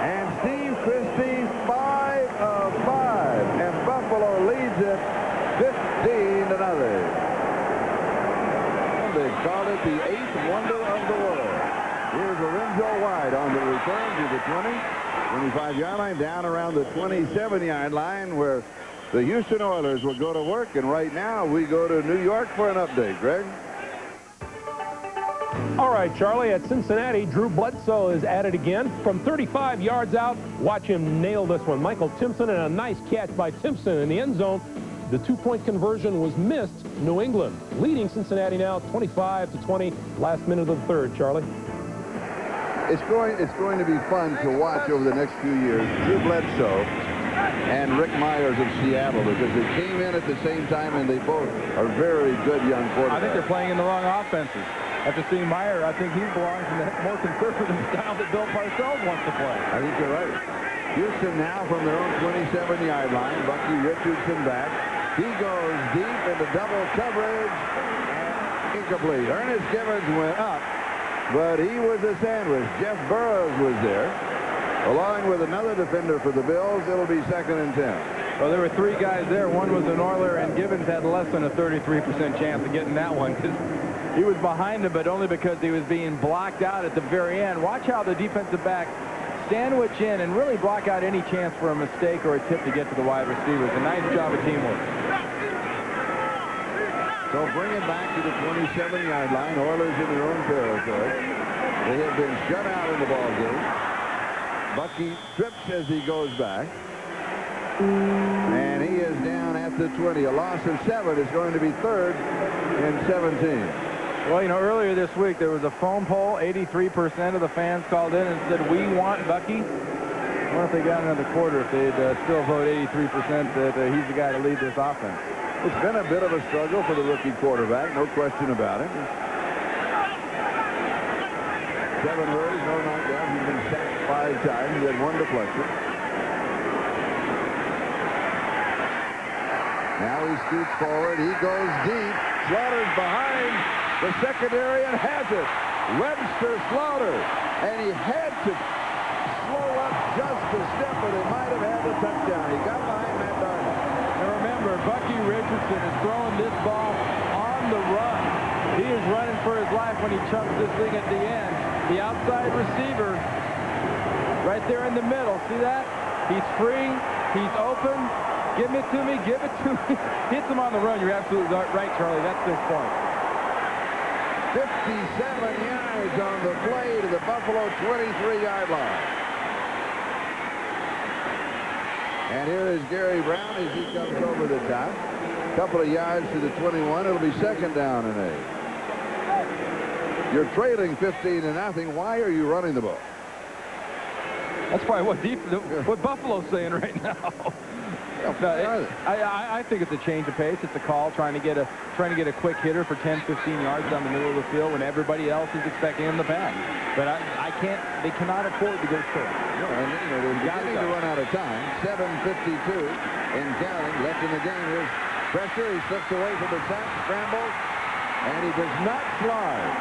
B: And Steve Christie, 5 of 5. And Buffalo leads it 15-0. They call it the 8th wonder of the world. Here's Lorenzo White on the return to the 25-yard line, down around the 27-yard line where the Houston Oilers will go to work, and right now we go to New York for an update. Greg?
D: All right, Charlie, at Cincinnati, Drew Bledsoe is at it again. From 35 yards out, watch him nail this one. Michael Timpson, and a nice catch by Timpson in the end zone. The two-point conversion was missed. New England leading Cincinnati now 25-20, last minute of the third, Charlie.
B: It's going to be fun to watch over the next few years. Drew Bledsoe and Rick Myers of Seattle, because they came in at the same time and they both are very good young quarterbacks.
A: I think they're playing in the wrong offenses. After seeing Meyer, I think he belongs in the more conservative style that Bill Parcells wants to play.
B: I think you're right. Houston now from their own 27-yard line. Bucky Richardson back. He goes deep into double coverage and incomplete. Ernest Givens went up, but he was a sandwich. Jeff Burrows was there. Along with another defender for the Bills, it'll be 2nd and 10.
A: Well, there were 3 guys there. One was an Oiler, and Givens had less than a 33% chance of getting that one because he was behind him, but only because he was being blocked out at the very end. Watch how the defensive back sandwich in and really block out any chance for a mistake or a tip to get to the wide receivers. A nice job of teamwork.
B: So bring it back to the 27-yard line. Oilers in their own territory. They have been shut out in the ball game. Bucky trips as he goes back. And he is down at the 20. A loss of 7 is going to be 3rd and 17.
A: Well, you know, earlier this week there was a phone poll. 83% of the fans called in and said, "We want Bucky." I wonder if they got another quarter, if they'd still vote 83% that he's the guy to lead this offense.
B: It's been a bit of a struggle for the rookie quarterback, no question about it. 7 hurries, no knockdowns. He's been sacked 5 times. He had 1 deflection. Now he scoots forward. He goes deep. Slaughter's behind the secondary and has it. Webster Slaughter. And he had to slow up just a step, but he might have had the touchdown. He got behind Matt Darden.
A: And remember, Bucky Richardson is throwing this ball on the run. He is running for his life when he chunks this thing at the end. The outside receiver right there in the middle. See that? He's free. He's open. Give it to me. Give it to me. Hits him on the run. You're absolutely right, Charlie. That's this point.
B: 57 yards on the play to the Buffalo 23-yard line. And here is Gary Brown as he comes over the top. A couple of yards to the 21. It'll be 2nd down and 8. You're trailing 15-0. Why are you running the ball?
A: That's probably what Buffalo's saying right now. No, I think it's a change of pace. It's a call trying to get a quick hitter for 10, 15 yards down the middle of the field when everybody else is expecting him to pass. But they cannot afford to go short.
B: No, and, you know, they're beginning to run of time. 7:52 and counting left in the game. Here's pressure. He slips away from the sack, scrambles, and he does not slide.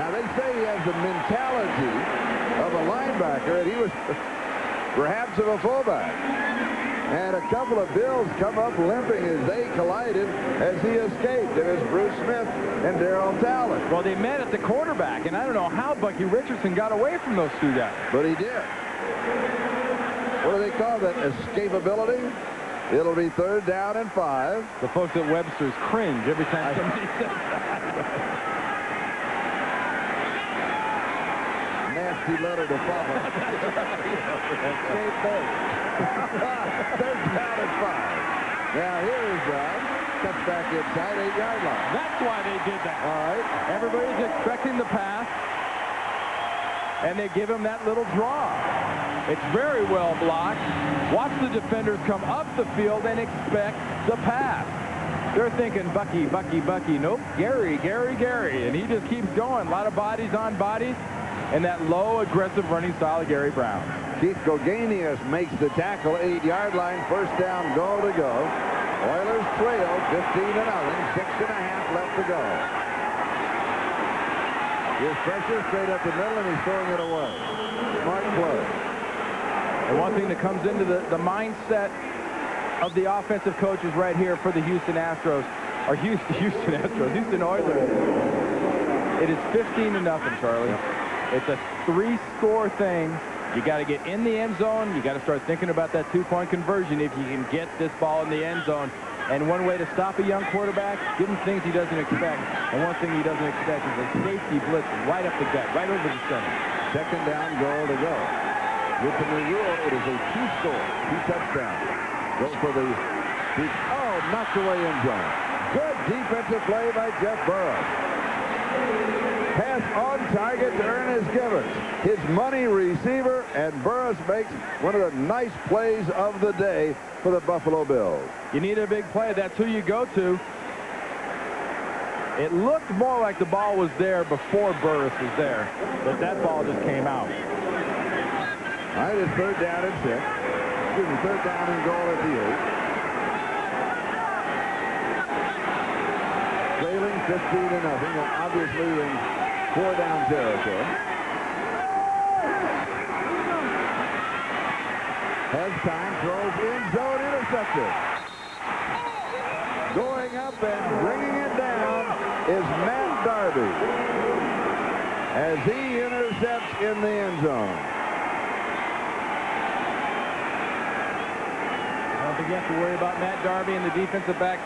B: Now, they say he has the mentality of a linebacker, and he was perhaps of a fullback. And a couple of Bills come up limping as they collided as he escaped. There's Bruce Smith and Darryl Talon.
A: Well, they met at the quarterback, and I don't know how Bucky Richardson got away from those two guys.
B: But he did. What do they call that? Escapability? It'll be 3rd down and 5.
A: The folks at Webster's cringe every time somebody says that.
B: Nasty letter to follow. Escape base. 3rd down and 5. Now here is cuts back inside 8-yard line.
A: That's why they did that.
B: All right.
A: Everybody's expecting the pass, and they give him that little draw. It's very well blocked. Watch the defenders come up the field and expect the pass. They're thinking Bucky, Bucky, Bucky. Nope, Gary, Gary, Gary. And he just keeps going. A lot of bodies on bodies. And that low, aggressive running style of Gary Brown.
B: Keith Gogenius makes the tackle, 8-yard line, 1st down, goal to go. Oilers trail 15-0, 6.5 left to go. Here's pressure straight up the middle, and he's throwing it away. Smart play.
A: And one thing that comes into the mindset of the offensive coaches right here for the Houston Astros, or Houston Oilers. It is 15-0, Charlie. It's a 3-score thing. You got to get in the end zone. You got to start thinking about that 2-point conversion if you can get this ball in the end zone. And one way to stop a young quarterback, give him things he doesn't expect. And one thing he doesn't expect is a safety blitz right up the gut, right over the center.
B: 2nd down, goal to go. With the new rule, it is a 2-score, 2 touchdowns. Go for the knocked away end zone. Good defensive play by Jeff Burroughs. Pass on target to Ernest Givens, his money receiver, and Burroughs makes one of the nice plays of the day for the Buffalo Bills.
A: You need a big play. That's who you go to. It looked more like the ball was there before Burroughs was there, but that ball just came out.
B: All right, it's 3rd down and 6. Excuse me, 3rd down and goal at the 8. Trailing 15-0, and obviously in 4-down territory. Has time, throws in zone, intercepted. Going up and bringing it down is Matt Darby as he intercepts in the end zone.
A: I don't think you have to worry about Matt Darby and the defensive back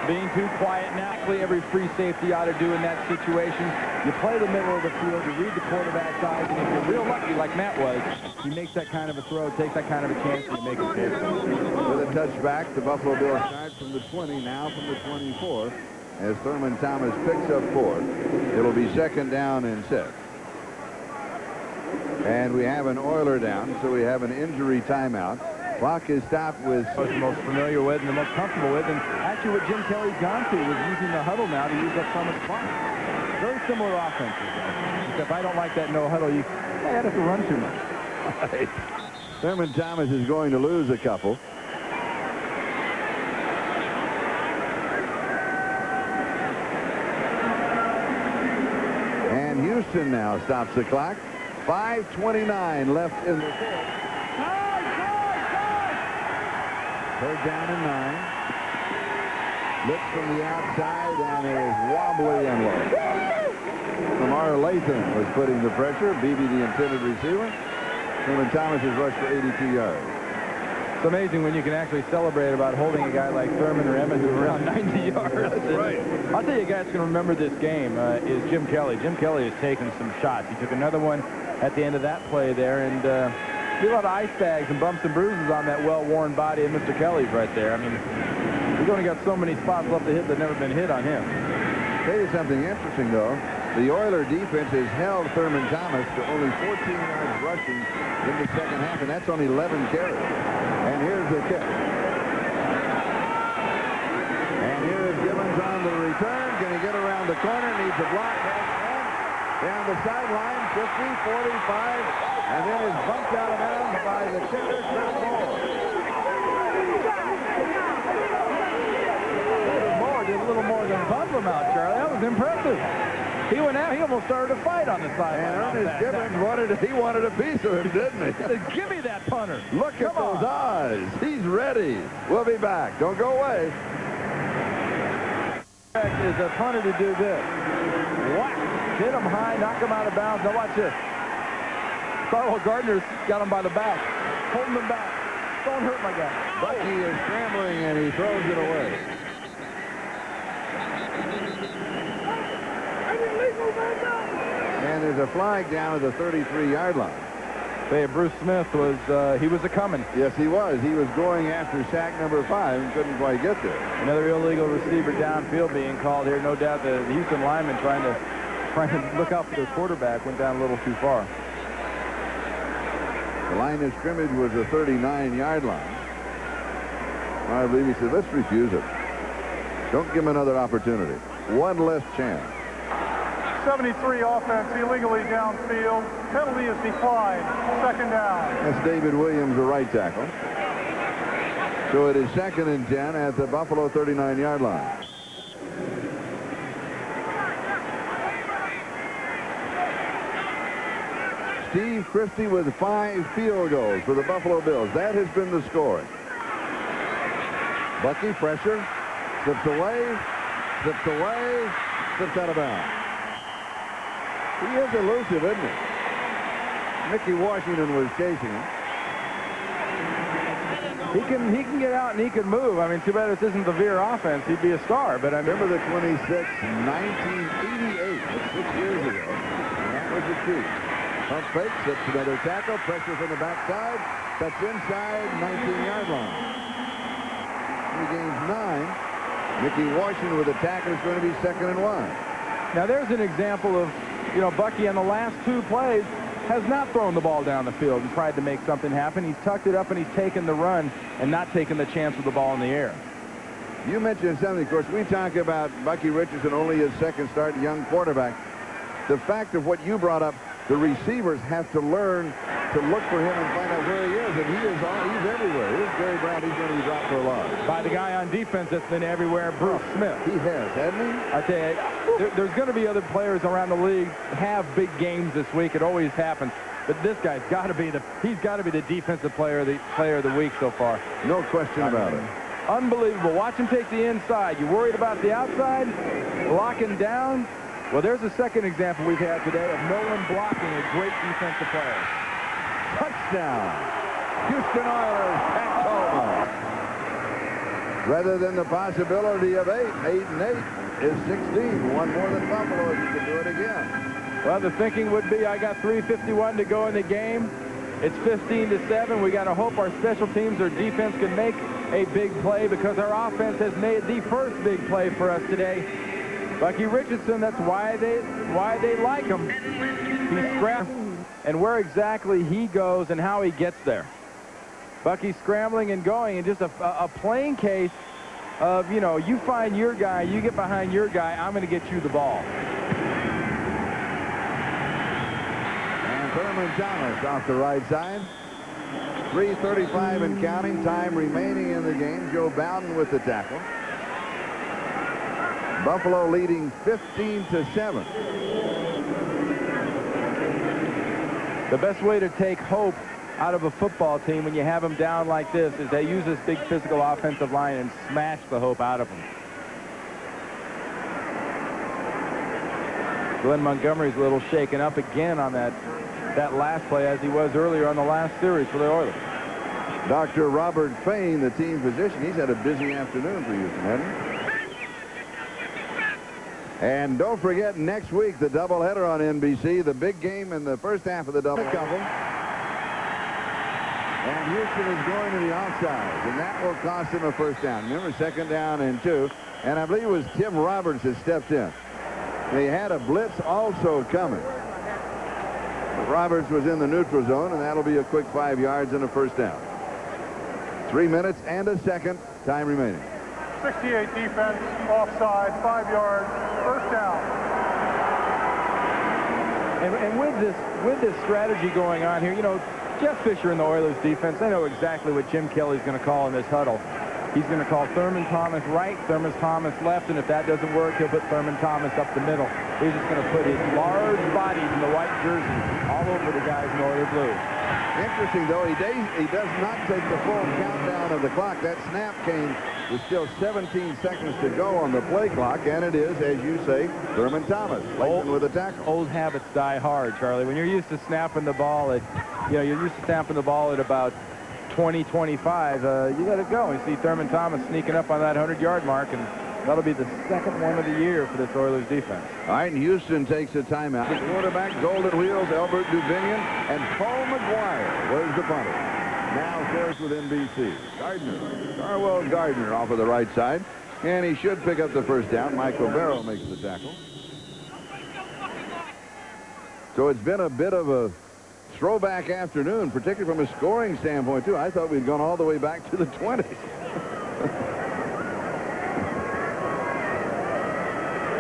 A: being too quiet. Naturally, every free safety ought to do in that situation. You play the middle of the field, you read the quarterback's eyes, and if you're real lucky like Matt was, he makes that kind of a throw, takes that kind of a chance, and you make it safe.
B: With a touchback, the Buffalo Bills start from the 20, now from the 24, as Thurman Thomas picks up 4. It'll be 2nd down and 6. And we have an Oiler down, so we have an injury timeout. Clock is stopped with...
A: The most familiar with and the most comfortable with, and actually what Jim Kelly's gone to was using the huddle now to use up some of the clock. Very similar offenses, though. Except I don't like that no huddle. You have to run too much.
B: Right. Thurman Thomas is going to lose a couple. And Houston now stops the clock. 5:29 left in the 4th. 3rd down and 9. Blitz from the outside, and it is wobbly and low. Lamar Latham was putting the pressure. Beebe, the intended receiver. Thurman Thomas has rushed for 82 yards.
A: It's amazing when you can actually celebrate about holding a guy like Thurman or Emmett who are around 90 yards.
B: That's right.
A: I'll tell you a guy that's going to remember this game is Jim Kelly. Jim Kelly has taken some shots. He took another one at the end of that play there, and a lot of ice bags and bumps and bruises on that well-worn body of Mr. Kelly's right there. I mean, he's only got so many spots left to hit that never been hit on him.
B: I'll tell you something interesting, though. The Oiler defense has held Thurman Thomas to only 14 yards rushing in the 2nd half, and that's on 11 carries. And here's the kick. And here is Givens on the return. Can he get around the corner? Needs a block. Down the sideline, 50, 45, and then is bumped out of bounds by the center, Chris Moore.
A: him out, Charlie. That was impressive. He went out. He almost started a fight on the sideline.
B: And Ernest Gibbons wanted a piece of him, didn't he?
A: He said, give me that punter.
B: Look at those eyes. He's ready. We'll be back. Don't go away.
A: Is a punter to do this. Whack. Hit him high, knock him out of bounds. Now watch this. Carl Gardner's got him by the back. Holding him back. Don't hurt my guy.
B: Bucky is scrambling, and he throws it away. And there's a flag down at the 33-yard line.
A: Hey, Bruce Smith was, he was a-coming.
B: Yes, he was. He was going after sack number 5 and couldn't quite get there.
A: Another illegal receiver downfield being called here. No doubt the Houston lineman trying to look out for the quarterback went down a little too far.
B: The line of scrimmage was the 39-yard line. I believe he said, let's refuse it. Don't give him another opportunity. One less chance.
C: 73 offense illegally downfield. Penalty is declined. Second down.
B: That's David Williams, the right tackle. So it is 2nd and 10 at the Buffalo 39-yard line. Steve Christie with 5 field goals for the Buffalo Bills. That has been the scoring. Bucky, pressure, slips away, slips out of bounds. He is elusive, isn't he? Mickey Washington was chasing him.
A: He can get out and he can move. I mean, too bad this isn't the Veer offense. He'd be a star. But I
B: remember the 26, 1988. That's 6 years ago. And that was the key. Pump fake, slips another tackle, pressure from the backside. That's inside 19-yard line. He gains 9. Mickey Washington with a tackle is going to be 2nd and 1.
A: Now there's an example of, you know, Bucky on the last 2 plays has not thrown the ball down the field and tried to make something happen. He's tucked it up and he's taken the run and not taken the chance with the ball in the air.
B: You mentioned something, of course, we talk about Bucky Richardson, only his 2nd start, young quarterback. The fact of what you brought up, the receivers have to learn to look for him and find out where he is, and he's everywhere. Here's Gary Brown. He's going to be dropped for a loss.
A: By the guy on defense that's been everywhere, Bruce Smith.
B: He has, hasn't he?
A: I tell you, there's going to be other players around the league have big games this week. It always happens. But this guy's got to be the defensive player of the week so far.
B: No question about it.
A: Unbelievable. Watch him take the inside. You worried about the outside? Locking down? Well, there's a second example we've had today of no one blocking a great defensive player.
B: Touchdown. Houston Oilers, Pat Coleman. Rather than the possibility of 8 and 8 is 16. One more than Buffalo if you can do it again.
A: Well, the thinking would be I got 3:51 to go in the game. It's 15-7. We got to hope our special teams or defense can make a big play because our offense has made the first big play for us today. Bucky Richardson, that's why they like him. He's scrambling, and where exactly he goes and how he gets there. Bucky's scrambling and going, and just a plain case of, you know, you find your guy, you get behind your guy, I'm going to get you the ball.
B: And Thurman Thomas off the right side. 3:35 and counting, time remaining in the game. Joe Bowden with the tackle. Buffalo leading 15-7.
A: The best way to take hope out of a football team when you have them down like this is they use this big physical offensive line and smash the hope out of them. Glenn Montgomery's a little shaken up again on that last play as he was earlier on the last series for the Oilers.
B: Dr. Robert Fain, the team physician, he's had a busy afternoon for Houston, hasn't he? And don't forget, next week, the doubleheader on NBC, the big game in the first half of the double. And Houston is going to the outside, and that will cost him a first down. Remember, 2nd down and 2. And I believe it was Tim Roberts that stepped in. They had a blitz also coming. But Roberts was in the neutral zone, and that'll be a quick 5 yards and a first down. 3 minutes and a second, time remaining.
C: 68 defense, offside, 5 yards, first down.
A: And with this strategy going on here, you know, Jeff Fisher and the Oilers defense, they know exactly what Jim Kelly's going to call in this huddle. He's going to call Thurman Thomas right, Thurman Thomas left, and if that doesn't work, he'll put Thurman Thomas up the middle. He's just going to put his large bodies in the white jerseys all over the guys in Oiler blue.
B: Interesting, though, he does not take the full countdown of the clock. That snap came with still 17 seconds to go on the play clock, and it is, as you say, Thurman Thomas, Lakeland with a tackle.
A: Old habits die hard, Charlie. When you're used to snapping the ball at, you're used to snapping the ball at about 20, 25, you let it go. You see Thurman Thomas sneaking up on that 100-yard mark, and that'll be the second one of the year for this Oilers defense.
B: All right, and Houston takes a timeout. The quarterback, Golden Wheels, Albert Duvignon, and Paul McGuire. Where's the punter? Now, of course, with NBC. Carwell Gardner off of the right side, and he should pick up the first down. Michael Barrow makes the tackle. So it's been a bit of a throwback afternoon, particularly from a scoring standpoint, too. I thought we'd gone all the way back to the 20s.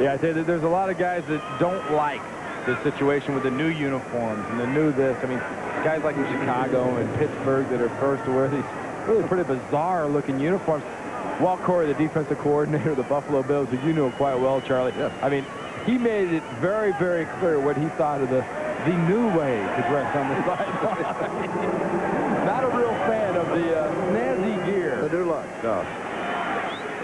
A: Yeah, I say that there's a lot of guys that don't like the situation with the new uniforms and the new this. I mean, guys like in Chicago and Pittsburgh that are first to wear these really pretty bizarre-looking uniforms. Walt Corey, the defensive coordinator of the Buffalo Bills, who you know quite well, Charlie.
B: Yes.
A: I mean, he made it very, very clear what he thought of the new way to dress on the sideline. Not a real fan of the snazzy gear.
B: The new look. No.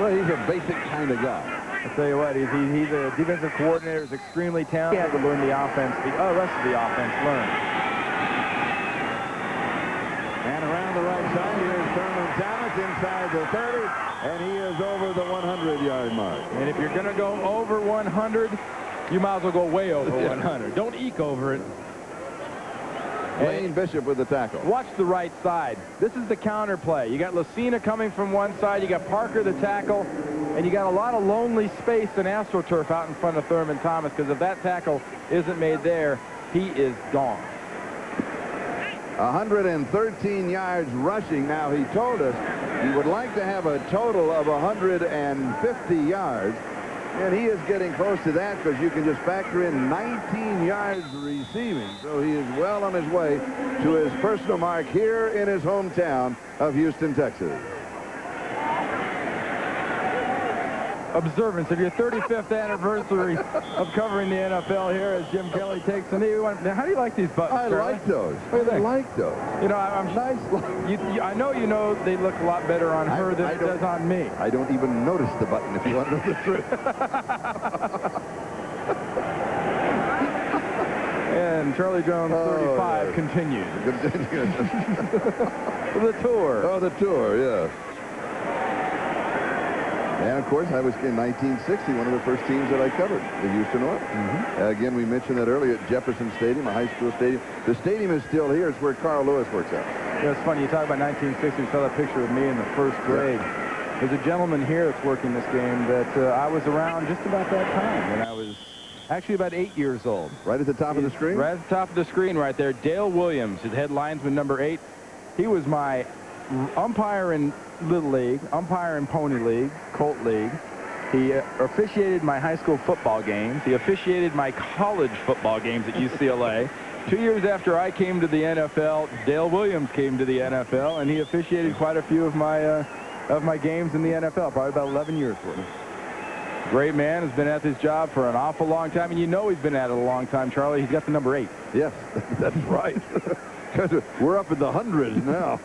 B: Well, he's a basic kind of guy.
A: I'll tell you what, he's a defensive coordinator, is extremely talented. He had to learn the offense, the rest of the offense learned.
B: And around the right side, here's Thurman Thomas inside the 30, and he is over the 100-yard mark.
A: And if you're going to go over 100, you might as well go way over 100. Don't eke over it.
B: Lane Bishop with the tackle.
A: Watch the right side. This is the counter play. You got Lucina coming from one side. You got Parker, the tackle. And you got a lot of lonely space and AstroTurf out in front of Thurman Thomas, because if that tackle isn't made there, he is gone.
B: 113 yards rushing. Now, he told us he would like to have a total of 150 yards. And he is getting close to that, because you can just factor in 19 yards receiving. So he is well on his way to his personal mark here in his hometown of Houston, Texas.
A: Observance of your 35th anniversary of covering the NFL here as Jim Kelly takes the knee. Now, how do you like these buttons,
B: I
A: Charlie?
B: like those.
A: What do you
B: I
A: think?
B: like those.
A: You know, I'm
B: Nice.
A: I know you know they look a lot better on her than it does on me.
B: I don't even notice the button, if you want to know the truth.
A: And Charlie Jones 35 continues. The tour.
B: Oh, the tour, yeah. And, of course, I was in 1960, one of the first teams that I covered, the Houston Oilers. Again, we mentioned that earlier at Jefferson Stadium, a high school stadium. The stadium is still here. It's where Carl Lewis works out.
A: Yeah, it's funny. You talk about 1960. You saw that picture of me in the first grade. There's a gentleman here that's working this game that I was around just about that time when I was actually about 8 years old.
B: Right at the top of the screen?
A: Right at the top of the screen right there. Dale Williams, his head linesman number 8. He was my umpire in Little League, umpire in Pony League, Colt League. He officiated my high school football games. He officiated my college football games at UCLA. 2 years after I came to the NFL, Dale Williams came to the NFL, and he officiated quite a few of my games in the NFL, probably about 11 years worth. Great man, has been at this job for an awful long time, and you know he's been at it a long time, Charlie. He's got the number 8.
B: Yes, that's right. We're up in the hundreds now.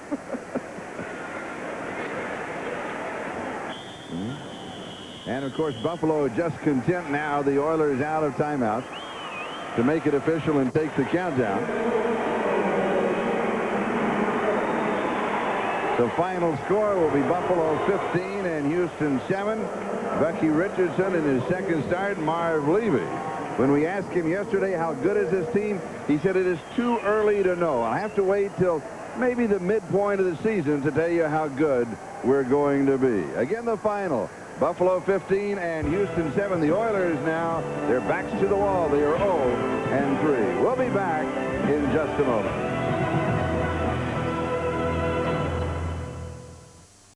B: And, of course, Buffalo just content now. The Oilers out of timeout to make it official and take the countdown. The final score will be Buffalo 15 and Houston 7. Bucky Richardson in his second start, Marv Levy. When we asked him yesterday how good is this team, he said it is too early to know. I have to wait till maybe the midpoint of the season to tell you how good we're going to be. Again, the final. Buffalo 15 and Houston 7. The Oilers now, their backs to the wall. They are 0-3. We'll be back in just a moment.